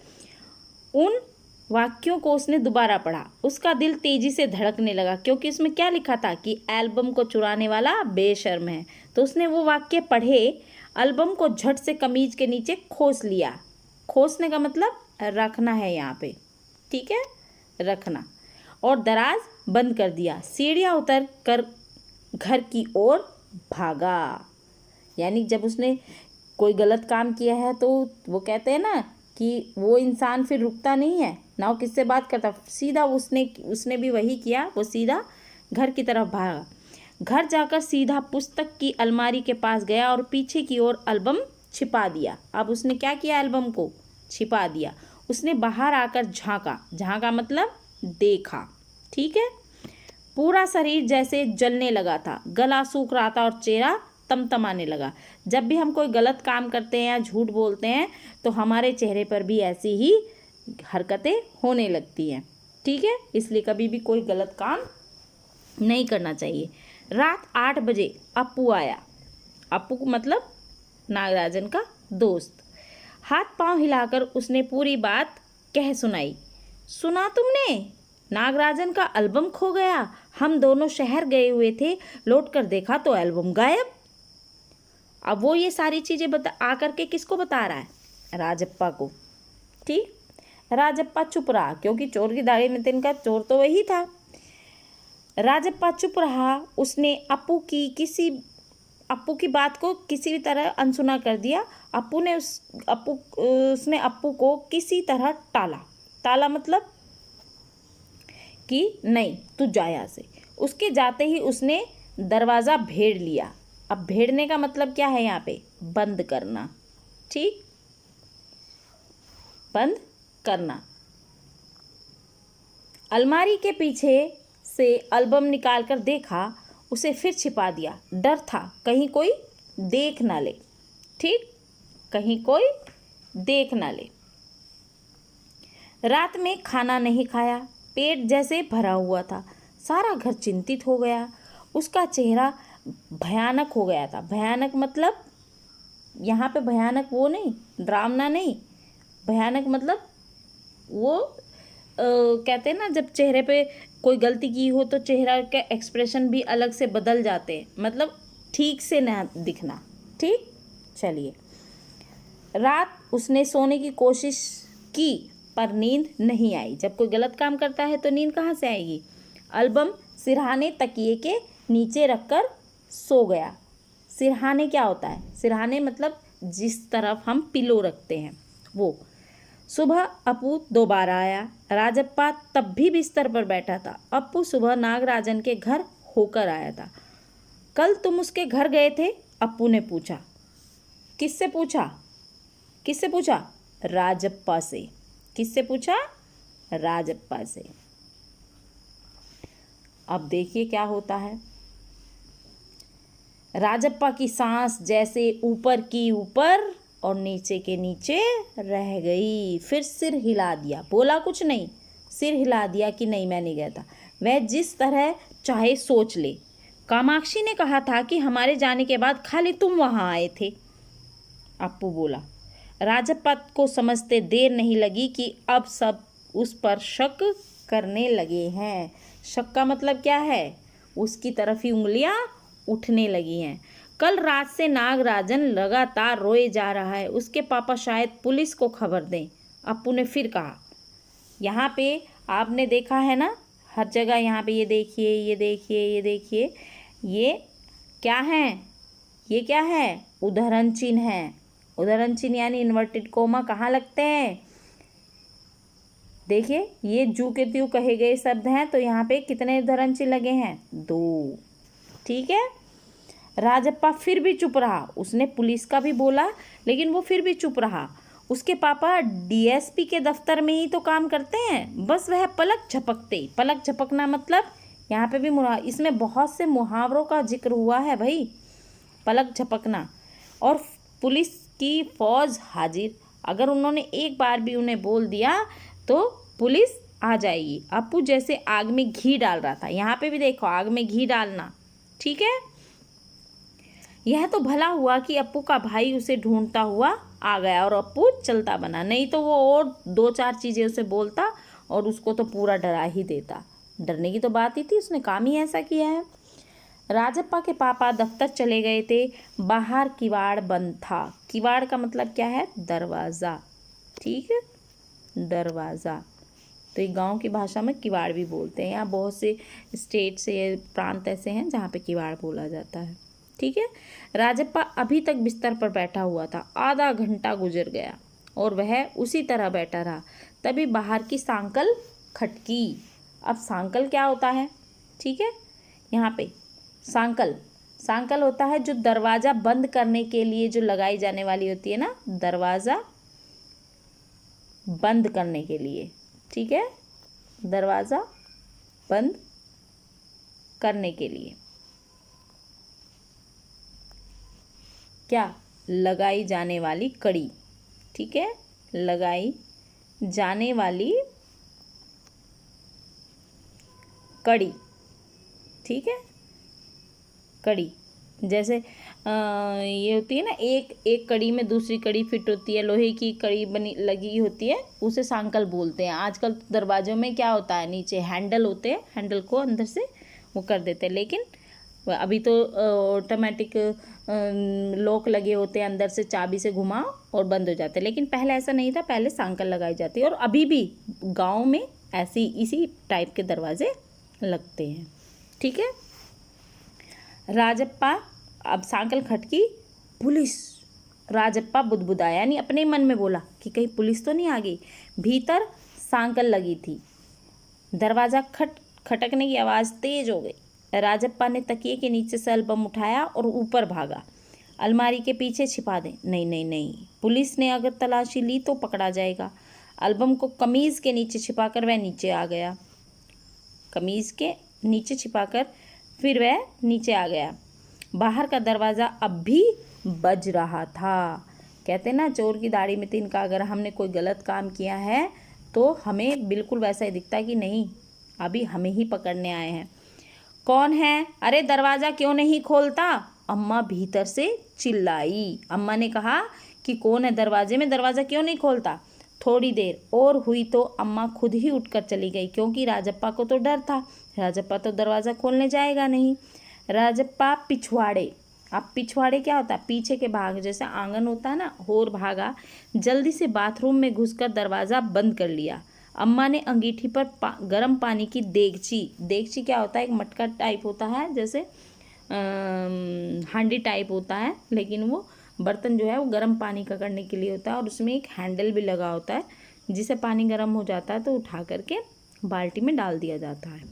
उन वाक्यों को उसने दोबारा पढ़ा। उसका दिल तेजी से धड़कने लगा क्योंकि उसमें क्या लिखा था कि एल्बम को चुराने वाला बेशर्म है। तो उसने वो वाक्य पढ़े। एल्बम को झट से कमीज के नीचे खोस लिया। खोसने का मतलब रखना है यहाँ पे, ठीक है, रखना। और दराज बंद कर दिया। सीढ़ियाँ उतर कर घर की ओर भागा। यानी जब उसने कोई गलत काम किया है तो वो कहते हैं ना कि वो इंसान फिर रुकता नहीं है ना, वो किससे बात करता, सीधा उसने भी वही किया। वो सीधा घर की तरफ भागा। घर जाकर सीधा पुस्तक की अलमारी के पास गया और पीछे की ओर एल्बम छिपा दिया। अब उसने क्या किया? एल्बम को छिपा दिया। उसने बाहर आकर झांका। झांका मतलब देखा, ठीक है। पूरा शरीर जैसे जलने लगा था, गला सूख रहा था और चेहरा तमतमाने लगा। जब भी हम कोई गलत काम करते हैं या झूठ बोलते हैं तो हमारे चेहरे पर भी ऐसी ही हरकतें होने लगती हैं, ठीक है। इसलिए कभी भी कोई गलत काम नहीं करना चाहिए। रात 8 बजे अप्पू आया। अप्पू मतलब नागराजन का दोस्त। हाथ पांव हिलाकर उसने पूरी बात कह सुनाई। सुना तुमने? नागराजन का एल्बम खो गया। हम दोनों शहर गए हुए थे, लौट कर देखा तो एल्बम गायब। अब वो ये सारी चीज़ें आकर के किसको बता रहा है? राजप्पा को, ठीक। राजप्पा चुप रहा क्योंकि चोर की दाढ़ी में तिनका, चोर तो वही था। राजप्पा चुप रहा। उसने अप्पू की बात को किसी भी तरह अनसुना कर दिया। उसने अप्पू को किसी तरह टाला। टाला मतलब कि नहीं तू जा यहाँ से। उसके जाते ही उसने दरवाज़ा भेड़ लिया। अब भेड़ने का मतलब क्या है यहाँ पे? बंद करना, ठीक, बंद करना। अलमारी के पीछे से एल्बम निकाल कर देखा, उसे फिर छिपा दिया। डर था कहीं कोई देख ना ले, ठीक, कहीं कोई देख ना ले। रात में खाना नहीं खाया। पेट जैसे भरा हुआ था। सारा घर चिंतित हो गया। उसका चेहरा भयानक हो गया था। भयानक मतलब यहाँ पे भयानक वो नहीं, डरावना नहीं। भयानक मतलब वो कहते हैं ना, जब चेहरे पे कोई गलती की हो तो चेहरा का एक्सप्रेशन भी अलग से बदल जाते हैं, मतलब ठीक से ना दिखना, ठीक। चलिए, रात उसने सोने की कोशिश की पर नींद नहीं आई। जब कोई गलत काम करता है तो नींद कहाँ से आएगी? एल्बम सिरहाने तकिए के नीचे रखकर सो गया। सिरहाने क्या होता है? सिरहाने मतलब जिस तरफ हम पिलो रखते हैं वो। सुबह अप्पू दोबारा आया। राजप्पा तब भी बिस्तर पर बैठा था। अप्पू सुबह नागराजन के घर होकर आया था। कल तुम उसके घर गए थे? अप्पू ने पूछा। किससे पूछा? किससे पूछा? राजप्पा से। किससे पूछा? राजप्पा से। अब देखिए क्या होता है। राजप्पा की सांस जैसे ऊपर की ऊपर और नीचे के नीचे रह गई। फिर सिर हिला दिया, बोला कुछ नहीं, सिर हिला दिया कि नहीं मैं नहीं गया था। वह जिस तरह चाहे सोच ले। कामाक्षी ने कहा था कि हमारे जाने के बाद खाली तुम वहाँ आए थे, अप्पू बोला। राजप्पा को समझते देर नहीं लगी कि अब सब उस पर शक करने लगे हैं। शक का मतलब क्या है? उसकी तरफ ही उंगलियां उठने लगी हैं। कल रात से नागराजन लगातार रोए जा रहा है। उसके पापा शायद पुलिस को खबर दें, अप्पू ने फिर कहा। यहाँ पे आपने देखा है ना, हर जगह यहाँ पे ये देखिए, ये देखिए, ये देखिए, ये क्या है, ये क्या है, उद्धरण चिन्ह है। उद्धरण चिन्ह यानी इन्वर्टेड कोमा कहाँ लगते हैं? देखिए, ये जू के त्यू कहे गए शब्द हैं, तो यहाँ पे कितने उद्धरण चिन्ह लगे हैं? 2। ठीक है। राजप्पा फिर भी चुप रहा। उसने पुलिस का भी बोला, लेकिन वो फिर भी चुप रहा। उसके पापा डीएसपी के दफ्तर में ही तो काम करते हैं। बस वह पलक झपकते, पलक झपकना मतलब यहाँ पे भी इसमें बहुत से मुहावरों का जिक्र हुआ है भाई। पलक झपकना। और पुलिस की फौज हाजिर। अगर उन्होंने एक बार भी उन्हें बोल दिया तो पुलिस आ जाएगी। अप्पू जैसे आग में घी डाल रहा था। यहाँ पे भी देखो, आग में घी डालना। ठीक है। यह तो भला हुआ कि अप्पू का भाई उसे ढूंढता हुआ आ गया और अप्पू चलता बना, नहीं तो वो और 2-4 चीज़ें उसे बोलता और उसको तो पूरा डरा ही देता। डरने की तो बात ही थी, उसने काम ही ऐसा किया है। राजप्पा के पापा दफ्तर चले गए थे। बाहर किवाड़ बंद था। किवाड़ का मतलब क्या है? दरवाज़ा। ठीक है, दरवाज़ा। तो ये गांव की भाषा में किवाड़ भी बोलते हैं। यहाँ बहुत से स्टेट से प्रांत ऐसे हैं जहाँ पे किवाड़ बोला जाता है। ठीक है। राजप्पा अभी तक बिस्तर पर बैठा हुआ था। आधा घंटा गुजर गया और वह उसी तरह बैठा रहा। तभी बाहर की सांकल खटकी। अब सांकल क्या होता है? ठीक है, यहाँ पे सांकल, सांकल होता है जो दरवाज़ा बंद करने के लिए जो लगाई जाने वाली होती है ना, दरवाज़ा बंद करने के लिए। ठीक है, दरवाज़ा बंद करने के लिए क्या? लगाई जाने वाली कड़ी। ठीक है, लगाई जाने वाली कड़ी। ठीक है, कड़ी। जैसे ये होती है ना, एक कड़ी में दूसरी कड़ी फिट होती है, लोहे की कड़ी बनी लगी होती है, उसे सांकल बोलते हैं। आजकल दरवाजों में क्या होता है, नीचे हैंडल होते हैं, हैंडल को अंदर से वो कर देते हैं। लेकिन अभी तो ऑटोमेटिक लॉक लगे होते हैं, अंदर से चाबी से घुमाओ और बंद हो जाते हैं। लेकिन पहले ऐसा नहीं था, पहले सांकल लगाई जाती है। और अभी भी गाँव में ऐसी इसी टाइप के दरवाजे लगते हैं। ठीक है। राजप्पा, अब सांकल खटकी, पुलिस। राजप्पा बुदबुदाया, यानी अपने मन में बोला कि कहीं पुलिस तो नहीं आ गई। भीतर सांकल लगी थी। दरवाज़ा खटकने की आवाज़ तेज हो गई। राजप्पा ने तकिए के नीचे से एल्बम उठाया और ऊपर भागा। अलमारी के पीछे छिपा दें। नहीं नहीं नहीं, पुलिस ने अगर तलाशी ली तो पकड़ा जाएगा। एल्बम को कमीज़ के नीचे छिपाकर वह नीचे आ गया। कमीज़ के नीचे छिपाकर फिर वह नीचे आ गया। बाहर का दरवाज़ा अब भी बज रहा था। कहते ना, चोर की दाढ़ी में तिनका। अगर हमने कोई गलत काम किया है तो हमें बिल्कुल वैसा ही दिखता है कि नहीं, अभी हमें ही पकड़ने आए हैं। कौन है? अरे दरवाज़ा क्यों नहीं खोलता? अम्मा भीतर से चिल्लाई। अम्मा ने कहा कि कौन है दरवाजे में, दरवाज़ा क्यों नहीं खोलता? थोड़ी देर और हुई तो अम्मा खुद ही उठकर चली गई, क्योंकि राजप्पा को तो डर था। राजप्पा तो दरवाज़ा खोलने जाएगा नहीं। राजप्पा पिछवाड़े। अब पिछवाड़े क्या होता है? पीछे के भाग, जैसे आंगन होता है ना, और भागा। जल्दी से बाथरूम में घुसकर दरवाज़ा बंद कर लिया। अम्मा ने अंगीठी पर गर्म पानी की देगची, देगची क्या होता है? एक मटका टाइप होता है, जैसे हांडी टाइप होता है, लेकिन वो बर्तन जो है वो गर्म पानी का करने के लिए होता है और उसमें एक हैंडल भी लगा होता है, जिसे पानी गर्म हो जाता है तो उठा करके बाल्टी में डाल दिया जाता है।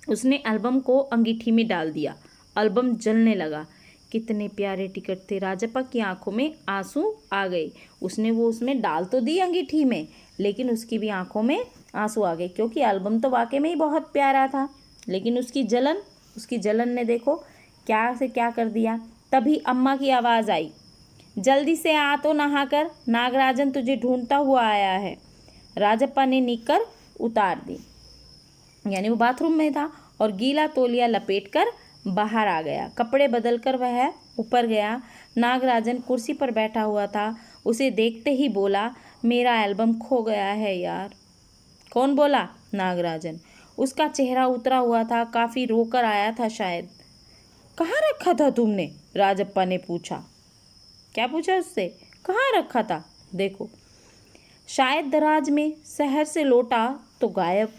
उसने एल्बम को अंगीठी में डाल दिया। एल्बम जलने लगा। कितने प्यारे टिकट थे। राजप्पा की आंखों में आंसू आ गए। उसने वो उसमें डाल तो दी अंगीठी में, लेकिन उसकी भी आंखों में आंसू आ गए, क्योंकि एल्बम तो वाकई में ही बहुत प्यारा था। लेकिन उसकी जलन ने देखो क्या से क्या कर दिया। तभी अम्मा की आवाज़ आई, जल्दी से आ तो नहाकर, नागराजन तुझे ढूंढता हुआ आया है। राजप्पा ने निकर उतार दी, यानी वो बाथरूम में था, और गीला तौलिया लपेटकर बाहर आ गया। कपड़े बदलकर वह ऊपर गया। नागराजन कुर्सी पर बैठा हुआ था। उसे देखते ही बोला, मेरा एल्बम खो गया है यार। कौन बोला? नागराजन। उसका चेहरा उतरा हुआ था, काफ़ी रोकर आया था शायद। कहाँ रखा था तुमने? राजप्पा ने पूछा। क्या पूछा उससे? कहाँ रखा था? देखो, शायद दराज में। शहर से लौटा तो गायब।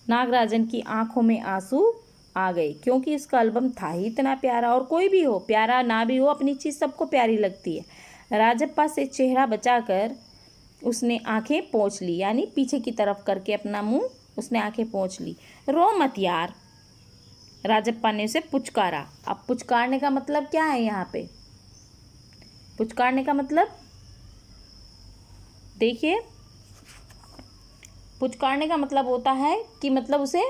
नागराजन की आंखों में आंसू आ गए, क्योंकि उसका एल्बम था ही इतना प्यारा। और कोई भी हो, प्यारा ना भी हो, अपनी चीज़ सबको प्यारी लगती है। राजप्पा से चेहरा बचाकर उसने आंखें पोंछ ली, यानी पीछे की तरफ करके अपना मुंह उसने आंखें पोंछ ली। रो मत यार, राजप्पा ने उसे पुचकारा। अब पुचकारने का मतलब क्या है यहाँ पे? पुचकारने का मतलब देखिए, पुचकारने का मतलब होता है कि मतलब उसे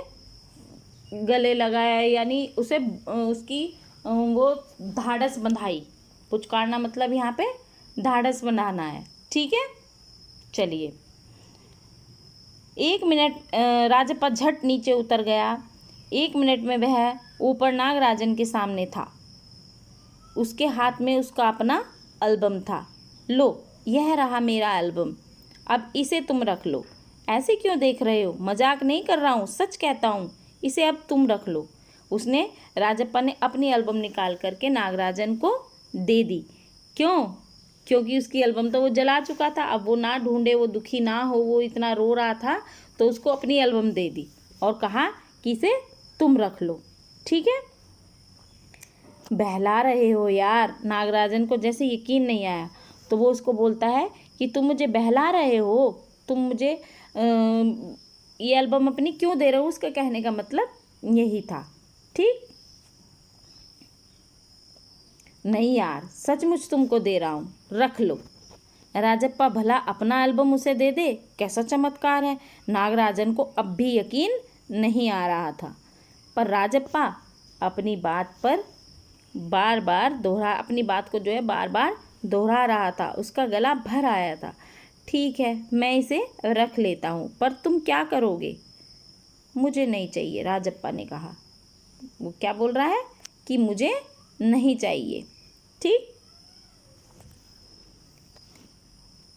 गले लगाया, यानी उसे उसकी वो ढाढ़स बंधाई। पुचकारना मतलब यहाँ पे ढाढ़स बंधाना है, ठीक है। चलिए, 1 मिनट राजप्पा झट नीचे उतर गया। 1 मिनट में वह ऊपर नागराजन के सामने था। उसके हाथ में उसका अपना एल्बम था। लो, यह रहा मेरा एल्बम, अब इसे तुम रख लो। ऐसे क्यों देख रहे हो? मजाक नहीं कर रहा हूँ, सच कहता हूँ, इसे अब तुम रख लो। उसने राजप्पा ने अपनी एल्बम निकाल करके नागराजन को दे दी। क्यों? क्योंकि उसकी एल्बम तो वो जला चुका था। अब वो ना ढूंढे, वो दुखी ना हो, वो इतना रो रहा था, तो उसको अपनी एल्बम दे दी और कहा कि इसे तुम रख लो, ठीक है। बहला रहे हो यार। नागराजन को जैसे यकीन नहीं आया, तो वो उसको बोलता है कि तुम मुझे बहला रहे हो, तुम मुझे ये एल्बम अपनी क्यों दे रहे हो? उसका कहने का मतलब यही था, ठीक। नहीं यार, सचमुच तुमको दे रहा हूँ, रख लो। राजप्पा भला अपना एल्बम उसे दे दे, कैसा चमत्कार है। नागराजन को अब भी यकीन नहीं आ रहा था, पर राजप्पा अपनी बात पर अपनी बात को जो है बार बार दोहरा रहा था। उसका गला भर आया था। ठीक है, मैं इसे रख लेता हूँ, पर तुम क्या करोगे? मुझे नहीं चाहिए, राजप्पा ने कहा। वो क्या बोल रहा है कि मुझे नहीं चाहिए, ठीक।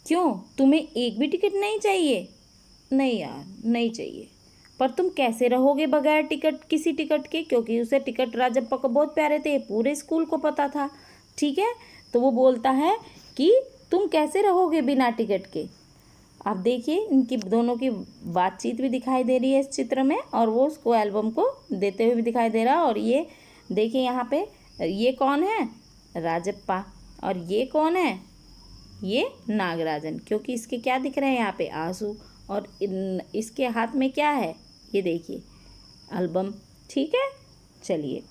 क्यों, तुम्हें एक भी टिकट नहीं चाहिए? नहीं यार, नहीं चाहिए। पर तुम कैसे रहोगे बगैर टिकट, किसी टिकट के? क्योंकि उसे टिकट राजप्पा को बहुत प्यारे थे, पूरे स्कूल को पता था, ठीक है। तो वो बोलता है कि तुम कैसे रहोगे बिना टिकट के। आप देखिए, इनकी दोनों की बातचीत भी दिखाई दे रही है इस चित्र में, और वो उसको एल्बम को देते हुए भी दिखाई दे रहा है। और ये देखिए यहाँ पे, ये कौन है? राजप्पा। और ये कौन है? ये नागराजन। क्योंकि इसके क्या दिख रहे हैं यहाँ पे? आंसू। और इसके हाथ में क्या है? ये देखिए, एल्बम, ठीक है। चलिए,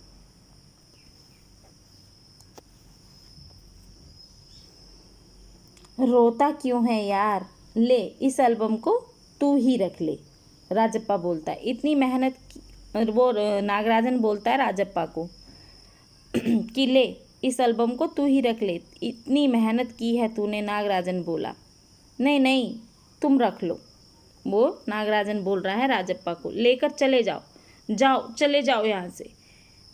रोता क्यों है यार? ले, इस एल्बम को तू ही रख ले, राजप्पा बोलता है। इतनी मेहनत वो नागराजन बोलता है राजप्पा को कि ले, इस एल्बम को तू ही रख ले, इतनी मेहनत की है तूने। नागराजन बोला। नहीं नहीं, तुम रख लो। वो नागराजन बोल रहा है राजप्पा को, लेकर चले जाओ, जाओ, चले जाओ यहाँ से।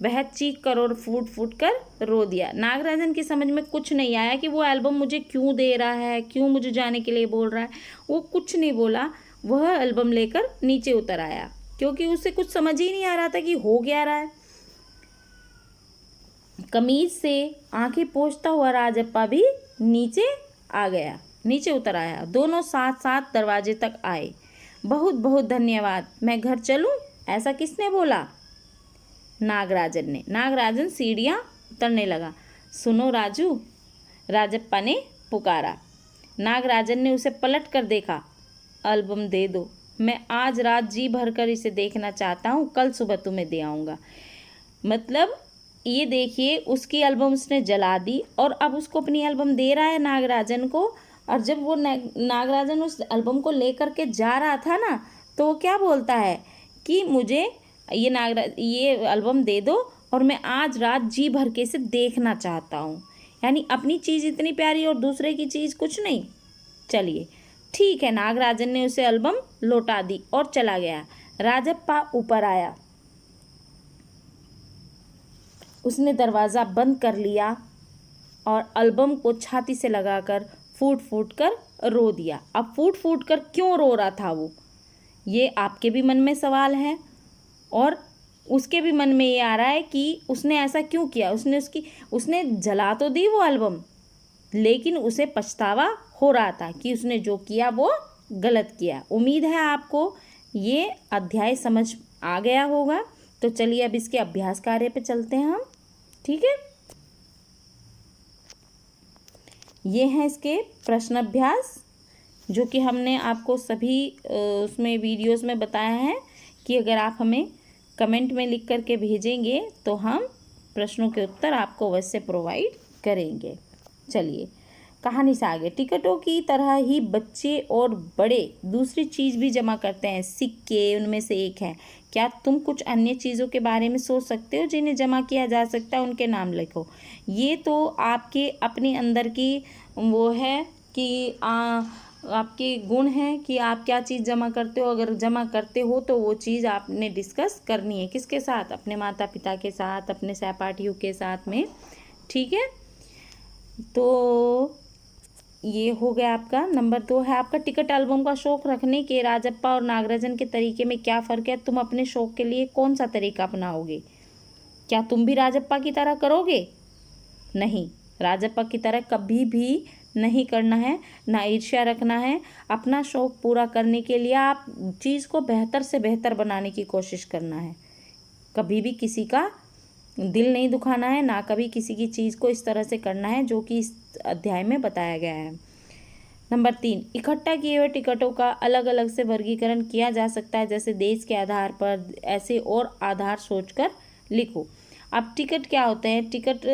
वह चीख कर और फूट फूट कर रो दिया। नागराजन की समझ में कुछ नहीं आया कि वो एल्बम मुझे क्यों दे रहा है, क्यों मुझे जाने के लिए बोल रहा है। वो कुछ नहीं बोला, वह एल्बम लेकर नीचे उतर आया, क्योंकि उसे कुछ समझ ही नहीं आ रहा था कि हो क्या रहा है। कमीज से आंखें पोंछता हुआ राजप्पा भी नीचे आ गया, नीचे उतर आया। दोनों साथ साथ दरवाजे तक आए। बहुत बहुत धन्यवाद, मैं घर चलूं? ऐसा किसने बोला? नागराजन ने। नागराजन सीढ़ियाँ उतरने लगा। सुनो राजू, राजप्पा ने पुकारा। नागराजन ने उसे पलट कर देखा। एल्बम दे दो, मैं आज रात जी भरकर इसे देखना चाहता हूँ, कल सुबह तुम्हें दे आऊँगा। मतलब ये देखिए, उसकी एल्बम उसने जला दी और अब उसको अपनी एल्बम दे रहा है नागराजन को। और जब वो नागराजन उस एल्बम को लेकर के जा रहा था ना, तो वो क्या बोलता है कि मुझे ये एल्बम दे दो और मैं आज रात जी भर के इसे देखना चाहता हूँ। यानी अपनी चीज़ इतनी प्यारी और दूसरे की चीज़ कुछ नहीं। चलिए ठीक है, नागराजन ने उसे एल्बम लौटा दी और चला गया। राजप्पा ऊपर आया, उसने दरवाज़ा बंद कर लिया और एल्बम को छाती से लगाकर फूट फूट कर रो दिया। अब फूट फूट कर क्यों रो रहा था वो, ये आपके भी मन में सवाल है और उसके भी मन में ये आ रहा है कि उसने ऐसा क्यों किया। उसने जला तो दी वो एल्बम, लेकिन उसे पछतावा हो रहा था कि उसने जो किया वो गलत किया। उम्मीद है आपको ये अध्याय समझ आ गया होगा। तो चलिए अब इसके अभ्यास कार्य पे चलते हैं हम। ठीक है, ये हैं इसके प्रश्न अभ्यास जो कि हमने आपको सभी उसमें वीडियोस में बताया है कि अगर आप हमें कमेंट में लिख करके भेजेंगे तो हम प्रश्नों के उत्तर आपको अवश्य प्रोवाइड करेंगे। चलिए कहानी से आगे। टिकटों की तरह ही बच्चे और बड़े दूसरी चीज़ भी जमा करते हैं, सिक्के उनमें से एक है। क्या तुम कुछ अन्य चीज़ों के बारे में सोच सकते हो जिन्हें जमा किया जा सकता है? उनके नाम लिखो। ये तो आपके अपने अंदर की वो है कि आपके गुण हैं कि आप क्या चीज़ जमा करते हो। अगर जमा करते हो तो वो चीज़ आपने डिस्कस करनी है किसके साथ? अपने माता पिता के साथ, अपने सहपाठियों के साथ में। ठीक है, तो ये हो गया आपका। नंबर 2 है आपका टिकट एल्बम का शौक रखने के राजप्पा और नागराजन के तरीके में क्या फ़र्क है? तुम अपने शौक के लिए कौन सा तरीका अपनाओगे? क्या तुम भी राजप्पा की तरह करोगे? नहीं, राजप्पा की तरह कभी भी नहीं करना है, ना ईर्ष्या रखना है। अपना शौक पूरा करने के लिए आप चीज़ को बेहतर से बेहतर बनाने की कोशिश करना है। कभी भी किसी का दिल नहीं दुखाना है, ना कभी किसी की चीज़ को इस तरह से करना है जो कि इस अध्याय में बताया गया है। नंबर 3, इकट्ठा किए हुए टिकटों का अलग अलग से वर्गीकरण किया जा सकता है, जैसे देश के आधार पर। ऐसे और आधार सोचकर लिखो। अब टिकट क्या होते हैं? टिकट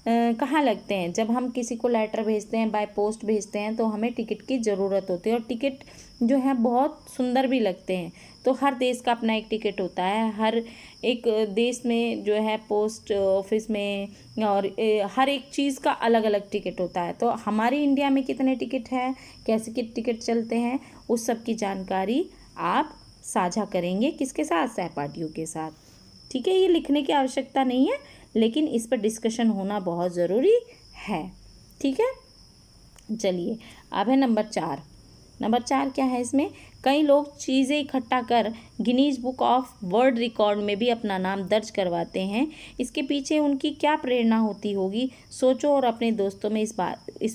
कहाँ लगते हैं? जब हम किसी को लेटर भेजते हैं, बाय पोस्ट भेजते हैं, तो हमें टिकट की ज़रूरत होती है। और टिकट जो है बहुत सुंदर भी लगते हैं। तो हर देश का अपना एक टिकट होता है। हर एक देश में जो है पोस्ट ऑफिस में और हर एक चीज़ का अलग अलग टिकट होता है। तो हमारे इंडिया में कितने टिकट हैं, कैसे के टिकट चलते हैं, उस सब की जानकारी आप साझा करेंगे किसके साथ? सहपाठियों के साथ। ठीक है, ये लिखने की आवश्यकता नहीं है, लेकिन इस पर डिस्कशन होना बहुत ज़रूरी है। ठीक है, चलिए अब है नंबर 4। नंबर 4 क्या है इसमें? कई लोग चीज़ें इकट्ठा कर Guinness book of world record में भी अपना नाम दर्ज करवाते हैं। इसके पीछे उनकी क्या प्रेरणा होती होगी? सोचो और अपने दोस्तों में इस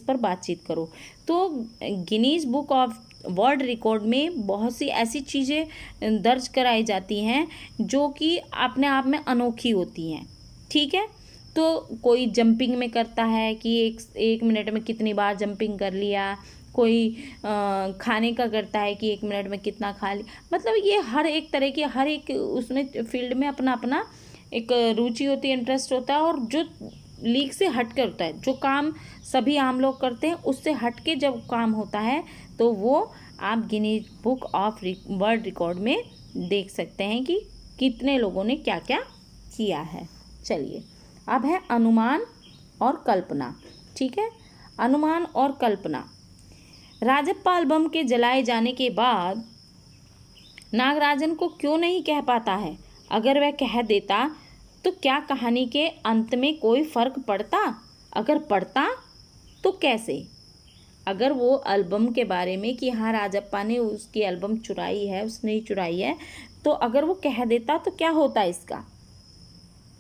पर बातचीत करो। तो Guinness book of world record में बहुत सी ऐसी चीज़ें दर्ज कराई जाती हैं जो कि अपने आप में अनोखी होती हैं। ठीक है, तो कोई जंपिंग में करता है कि एक मिनट में कितनी बार जंपिंग कर लिया। कोई खाने का करता है कि 1 मिनट में कितना खा लिया। मतलब ये हर एक तरह की हर एक उसमें फील्ड में अपना अपना एक रुचि होती है, इंटरेस्ट होता है। और जो लीग से हट कर होता है, जो काम सभी आम लोग करते हैं उससे हट के जब काम होता है तो वो आप Guinness book of world record में देख सकते हैं कि कितने लोगों ने क्या क्या किया है। चलिए अब है अनुमान और कल्पना। ठीक है, अनुमान और कल्पना। राजप्पा एल्बम के जलाए जाने के बाद नागराजन को क्यों नहीं कह पाता है? अगर वह कह देता तो क्या कहानी के अंत में कोई फर्क पड़ता? अगर पड़ता तो कैसे? अगर वो एल्बम के बारे में कि हाँ राजप्पा ने उसकी एल्बम चुराई है, उसने ही चुराई है, तो अगर वो कह देता तो क्या होता इसका?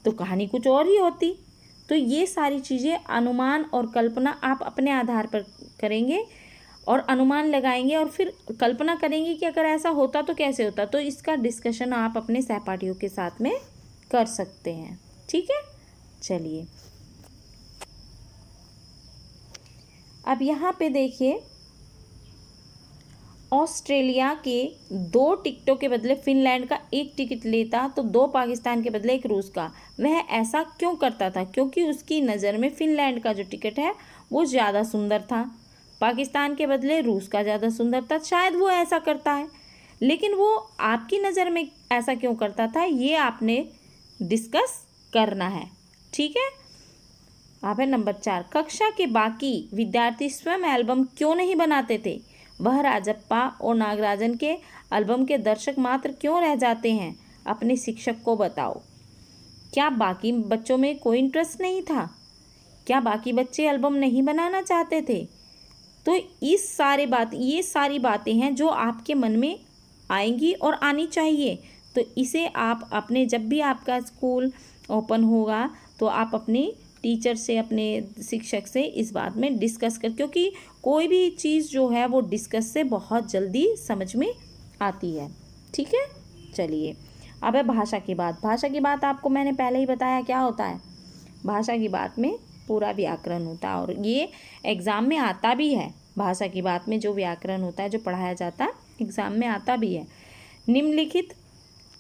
तो कहानी कुछ और ही होती। तो ये सारी चीज़ें अनुमान और कल्पना आप अपने आधार पर करेंगे और अनुमान लगाएंगे और फिर कल्पना करेंगे कि अगर ऐसा होता तो कैसे होता। तो इसका डिस्कशन आप अपने सहपाठियों के साथ में कर सकते हैं। ठीक है, चलिए अब यहाँ पे देखिए, ऑस्ट्रेलिया के 2 टिकटों के बदले फिनलैंड का 1 टिकट लेता तो 2 पाकिस्तान के बदले 1 रूस का। वह ऐसा क्यों करता था? क्योंकि उसकी नज़र में फिनलैंड का जो टिकट है वो ज़्यादा सुंदर था, पाकिस्तान के बदले रूस का ज़्यादा सुंदर था। शायद वो ऐसा करता है, लेकिन वो आपकी नज़र में ऐसा क्यों करता था ये आपने डिस्कस करना है। ठीक है, अब है नंबर 4। कक्षा के बाकी विद्यार्थी स्वयं एल्बम क्यों नहीं बनाते थे? वह राजप्पा और नागराजन के एल्बम के दर्शक मात्र क्यों रह जाते हैं? अपने शिक्षक को बताओ। क्या बाकी बच्चों में कोई इंटरेस्ट नहीं था? क्या बाकी बच्चे एल्बम नहीं बनाना चाहते थे? तो ये सारी बातें हैं जो आपके मन में आएंगी और आनी चाहिए। तो इसे आप अपने जब भी आपका स्कूल ओपन होगा तो आप अपने टीचर से, अपने शिक्षक से इस बात में डिस्कस कर, क्योंकि कोई भी चीज़ जो है वो डिस्कस से बहुत जल्दी समझ में आती है। ठीक है। चलिए अब है भाषा की बात। भाषा की बात आपको मैंने पहले ही बताया क्या होता है। भाषा की बात में पूरा व्याकरण होता है और ये एग्ज़ाम में आता भी है। भाषा की बात में जो व्याकरण होता है, जो पढ़ाया जाता है, एग्ज़ाम में आता भी है। निम्नलिखित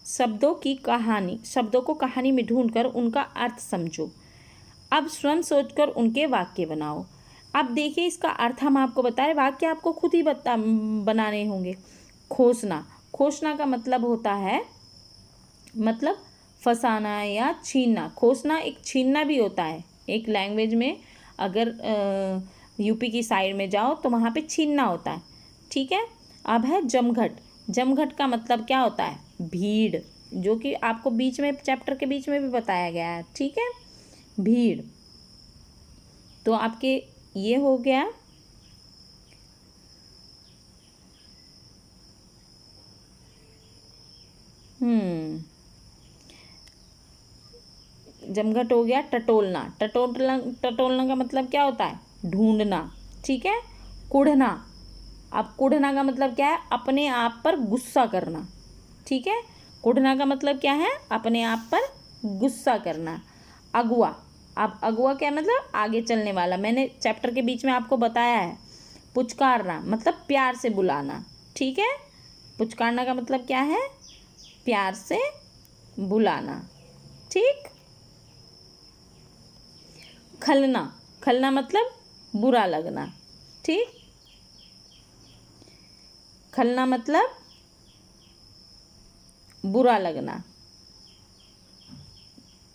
शब्दों को कहानी में ढूंढकर उनका अर्थ समझो। अब स्वयं सोचकर उनके वाक्य बनाओ। अब देखिए इसका अर्थ हम आपको बता रहे, वाक्य आपको खुद ही बनाने होंगे। खोसना, खोसना का मतलब होता है मतलब फंसाना या छीनना। खोसना एक छीनना भी होता है। एक लैंग्वेज में अगर यूपी की साइड में जाओ तो वहाँ पे छीनना होता है, ठीक है। अब है जमघट। जमघट का मतलब क्या होता है, भीड़, जो कि आपको बीच में चैप्टर के बीच में भी बताया गया है, ठीक है, भीड़। तो आपके ये हो गया जमघट हो गया। टटोलना, टटोलना का मतलब क्या होता है, ढूंढना, ठीक है। कुढ़ना, अब कुढ़ना का मतलब क्या है, अपने आप पर गुस्सा करना, ठीक है। कुढ़ना का मतलब क्या है, अपने आप पर गुस्सा करना। अगुआ, अब अगुआ क्या मतलब, आगे चलने वाला। मैंने चैप्टर के बीच में आपको बताया है। पुचकारना मतलब प्यार से बुलाना, ठीक है। पुचकारना का मतलब क्या है, प्यार से बुलाना, ठीक। खलना, खलना मतलब बुरा लगना, ठीक। खलना मतलब बुरा लगना,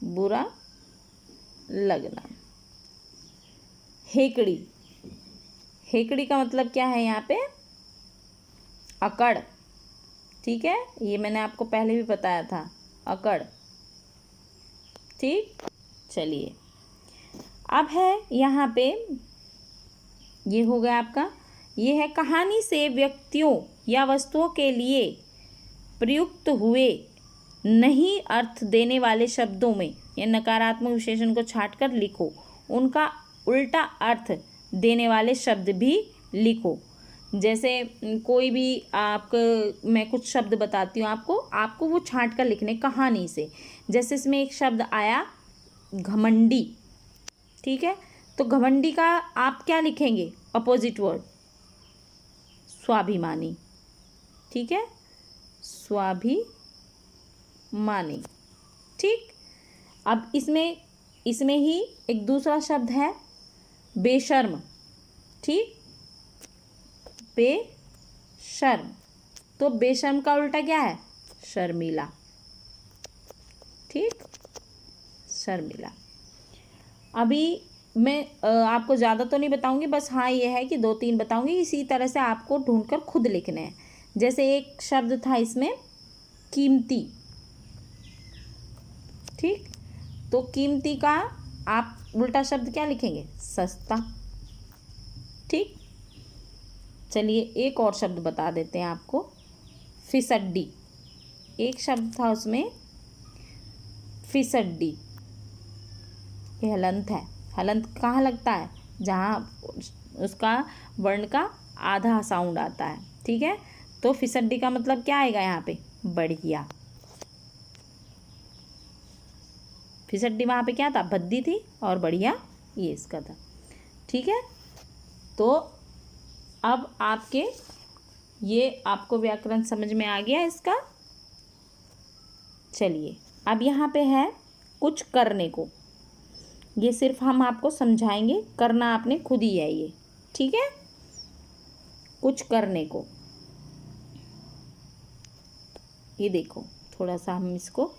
बुरा लगना। हेकड़ी, हेकड़ी का मतलब क्या है यहाँ पे, अकड़, ठीक है। ये मैंने आपको पहले भी बताया था, अकड़, ठीक। चलिए अब है यहाँ पे, ये हो गया आपका, ये है कहानी से व्यक्तियों या वस्तुओं के लिए प्रयुक्त हुए नहीं अर्थ देने वाले शब्दों में या नकारात्मक विशेषण को छांटकर लिखो। उनका उल्टा अर्थ देने वाले शब्द भी लिखो। जैसे कोई भी मैं कुछ शब्द बताती हूँ आपको वो छांट कर लिखने कहानी से। जैसे इसमें एक शब्द आया घमंडी, ठीक है। तो घमंडी का आप क्या लिखेंगे, अपोजिट वर्ड, स्वाभिमानी, ठीक है, स्वाभिमानी, ठीक। अब इसमें ही एक दूसरा शब्द है बेशर्म, ठीक, बेशर्म। तो बेशर्म का उल्टा क्या है, शर्मिला, ठीक, शर्मिला। अभी मैं आपको ज़्यादा तो नहीं बताऊंगी, बस हाँ ये है कि 2-3 बताऊंगी। इसी तरह से आपको ढूंढकर खुद लिखने हैं। जैसे एक शब्द था इसमें कीमती, ठीक। तो कीमती का आप उल्टा शब्द क्या लिखेंगे, सस्ता, ठीक। चलिए एक और शब्द बता देते हैं आपको, फिसड्डी। एक शब्द था उसमें फिसड्डी, ये हलंत है। हलंत कहाँ लगता है, जहाँ उसका वर्ण का आधा साउंड आता है, ठीक है। तो फिसड्डी का मतलब क्या आएगा यहाँ पे, बढ़िया। फिसड्डी वहाँ पे क्या था, भद्दी थी, और बढ़िया ये इसका था, ठीक है। तो अब आपको व्याकरण समझ में आ गया इसका। चलिए अब यहाँ पे है कुछ करने को। ये सिर्फ हम आपको समझाएंगे, करना आपने खुद ही है ये, ठीक है। कुछ करने को, ये देखो थोड़ा सा हम इसको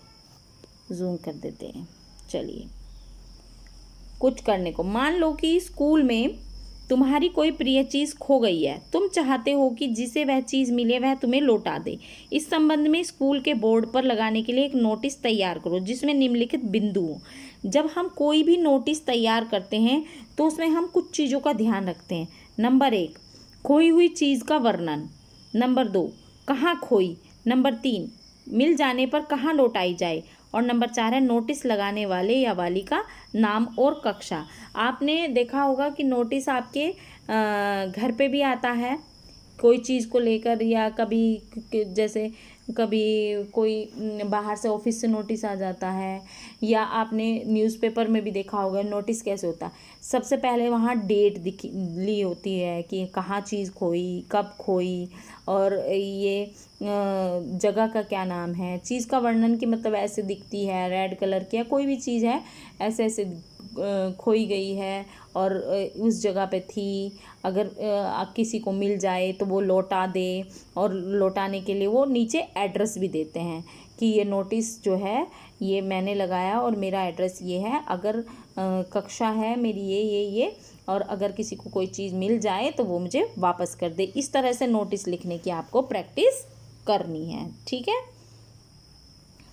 जूम कर देते हैं। चलिए कुछ करने को, मान लो कि स्कूल में तुम्हारी कोई प्रिय चीज़ खो गई है। तुम चाहते हो कि जिसे वह चीज़ मिले वह तुम्हें लौटा दे। इस संबंध में स्कूल के बोर्ड पर लगाने के लिए एक नोटिस तैयार करो जिसमें निम्नलिखित बिंदु हो। जब हम कोई भी नोटिस तैयार करते हैं तो उसमें हम कुछ चीज़ों का ध्यान रखते हैं। नंबर 1, खोई हुई चीज़ का वर्णन। नंबर 2, कहाँ खोई। नंबर 3, मिल जाने पर कहाँ लौटाई जाए। और नंबर 4 है नोटिस लगाने वाले या वाली का नाम और कक्षा। आपने देखा होगा कि नोटिस आपके घर पे भी आता है कोई चीज़ को लेकर, या कभी जैसे कभी कोई बाहर से ऑफिस से नोटिस आ जाता है, या आपने न्यूज़पेपर में भी देखा होगा नोटिस कैसे होता है। सबसे पहले वहाँ डेट दिखी ली होती है कि कहाँ चीज़ खोई, कब खोई, और ये जगह का क्या नाम है, चीज़ का वर्णन की मतलब ऐसे दिखती है रेड कलर की, या कोई भी चीज़ है ऐसे ऐसे खोई गई है और उस जगह पे थी। अगर किसी को मिल जाए तो वो लौटा दे, और लौटाने के लिए वो नीचे एड्रेस भी देते हैं कि ये नोटिस जो है ये मैंने लगाया और मेरा एड्रेस ये है, अगर कक्षा है मेरी ये, और अगर किसी को कोई चीज़ मिल जाए तो वो मुझे वापस कर दे। इस तरह से नोटिस लिखने की आपको प्रैक्टिस करनी है, ठीक है।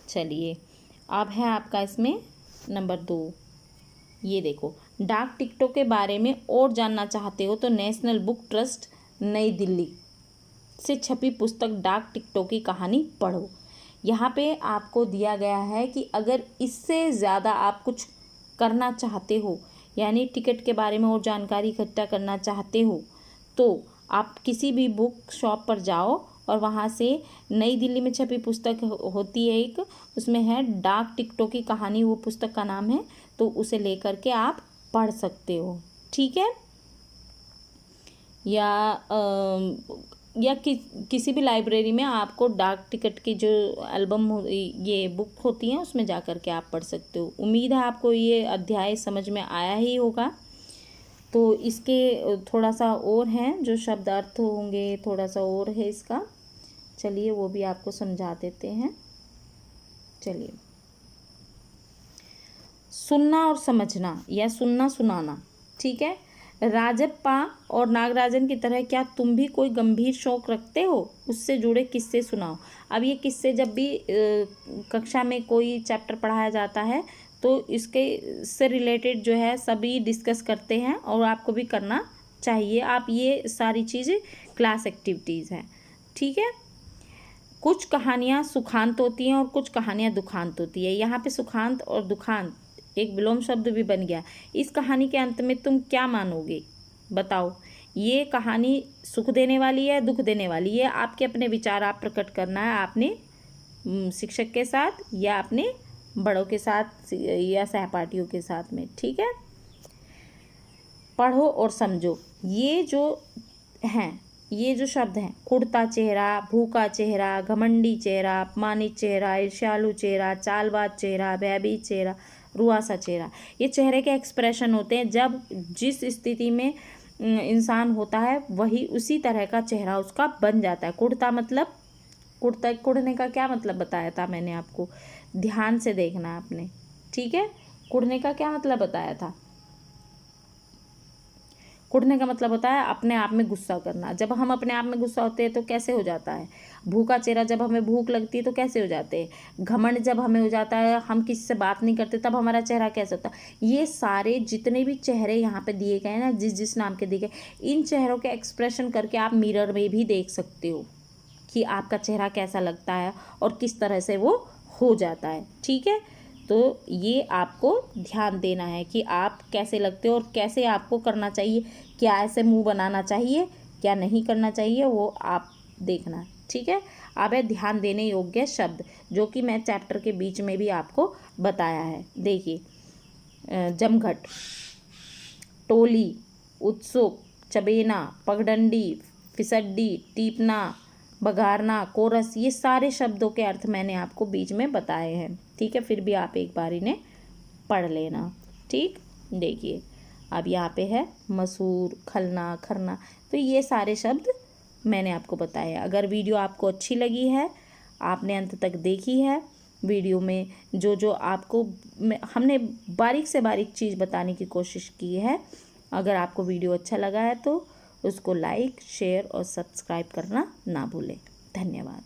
चलिए, अब है आपका इसमें नंबर 2। ये देखो, डाक टिकटों के बारे में और जानना चाहते हो तो नेशनल बुक ट्रस्ट नई दिल्ली से छपी पुस्तक डाक टिकटों की कहानी पढ़ो। यहाँ पे आपको दिया गया है कि अगर इससे ज़्यादा आप कुछ करना चाहते हो, यानी टिकट के बारे में और जानकारी इकट्ठा करना चाहते हो, तो आप किसी भी बुक शॉप पर जाओ और वहाँ से नई दिल्ली में छपी पुस्तक होती है एक, उसमें है डाक टिकटों की कहानी, वो पुस्तक का नाम है, तो उसे लेकर के आप पढ़ सकते हो, ठीक है। या किसी भी लाइब्रेरी में आपको डाक टिकट की जो एल्बम ये बुक होती हैं उसमें जा कर के आप पढ़ सकते हो। उम्मीद है आपको ये अध्याय समझ में आया ही होगा। तो इसके थोड़ा सा और हैं जो शब्द अर्थ होंगे, थोड़ा सा और है इसका, चलिए वो भी आपको समझा देते हैं। चलिए, सुनना और समझना या सुनना सुनाना, ठीक है। राजप्पा और नागराजन की तरह क्या तुम भी कोई गंभीर शौक रखते हो? उससे जुड़े किस्से सुनाओ। अब ये किस्से जब भी कक्षा में कोई चैप्टर पढ़ाया जाता है तो इसके से रिलेटेड जो है सभी डिस्कस करते हैं, और आपको भी करना चाहिए। आप ये सारी चीज़ें क्लास एक्टिविटीज़ हैं, ठीक है। कुछ कहानियाँ सुखांत होती हैं और कुछ कहानियाँ दुखांत होती है। यहाँ पे सुखांत और दुखांत एक विलोम शब्द भी बन गया। इस कहानी के अंत में तुम क्या मानोगे, बताओ। ये कहानी सुख देने वाली है, दुख देने वाली है, आपके अपने विचार आप प्रकट करना है, आपने शिक्षक के साथ या अपने बड़ों के साथ या सहपाठियों के साथ में, ठीक है। पढ़ो और समझो, ये जो शब्द हैं, कुड़ता चेहरा, भूखा चेहरा, घमंडी चेहरा, अपमानित चेहरा, ईर्ष्यालु चेहरा, चालबाज चेहरा, भयभीत चेहरा, रुआसा चेहरा, ये चेहरे के एक्सप्रेशन होते हैं। जब जिस स्थिति में इंसान होता है वही उसी तरह का चेहरा उसका बन जाता है। कुड़ता मतलब कुड़ने का क्या मतलब बताया था मैंने आपको, ध्यान से देखना आपने, ठीक है। कुड़ने का क्या मतलब बताया था? कुड़ने का मतलब होता है अपने आप में गुस्सा करना। जब हम अपने आप में गुस्सा होते हैं तो कैसे हो जाता है? भूखा चेहरा, जब हमें भूख लगती है तो कैसे हो जाते हैं? घमंड जब हमें हो जाता है, हम किसी से बात नहीं करते तब हमारा चेहरा कैसे होता है? ये सारे जितने भी चेहरे यहाँ पे दिए गए हैं ना, जिस नाम के दिए गए, इन चेहरों के एक्सप्रेशन करके आप मिरर में भी देख सकते हो कि आपका चेहरा कैसा लगता है और किस तरह से वो हो जाता है, ठीक है। तो ये आपको ध्यान देना है कि आप कैसे लगते हो और कैसे आपको करना चाहिए, क्या ऐसे मुंह बनाना चाहिए, क्या नहीं करना चाहिए, वो आप देखना, ठीक है। अब है ध्यान देने योग्य शब्द, जो कि मैं चैप्टर के बीच में भी आपको बताया है। देखिए, जमघट, टोली, उत्सुक, चबेना, पगडंडी, फिसड्डी, टीपना, बघारना, कोरस, ये सारे शब्दों के अर्थ मैंने आपको बीच में बताए हैं, ठीक है। फिर भी आप एक बार इन्हें पढ़ लेना, ठीक। देखिए, अब यहाँ पे है मसूर, खलना, खरना, तो ये सारे शब्द मैंने आपको बताए। अगर वीडियो आपको अच्छी लगी है, आपने अंत तक देखी है, वीडियो में जो आपको हमने बारीक से बारीक चीज़ बताने की कोशिश की है, अगर आपको वीडियो अच्छा लगा है तो उसको लाइक, शेयर और सब्सक्राइब करना ना भूलें। धन्यवाद।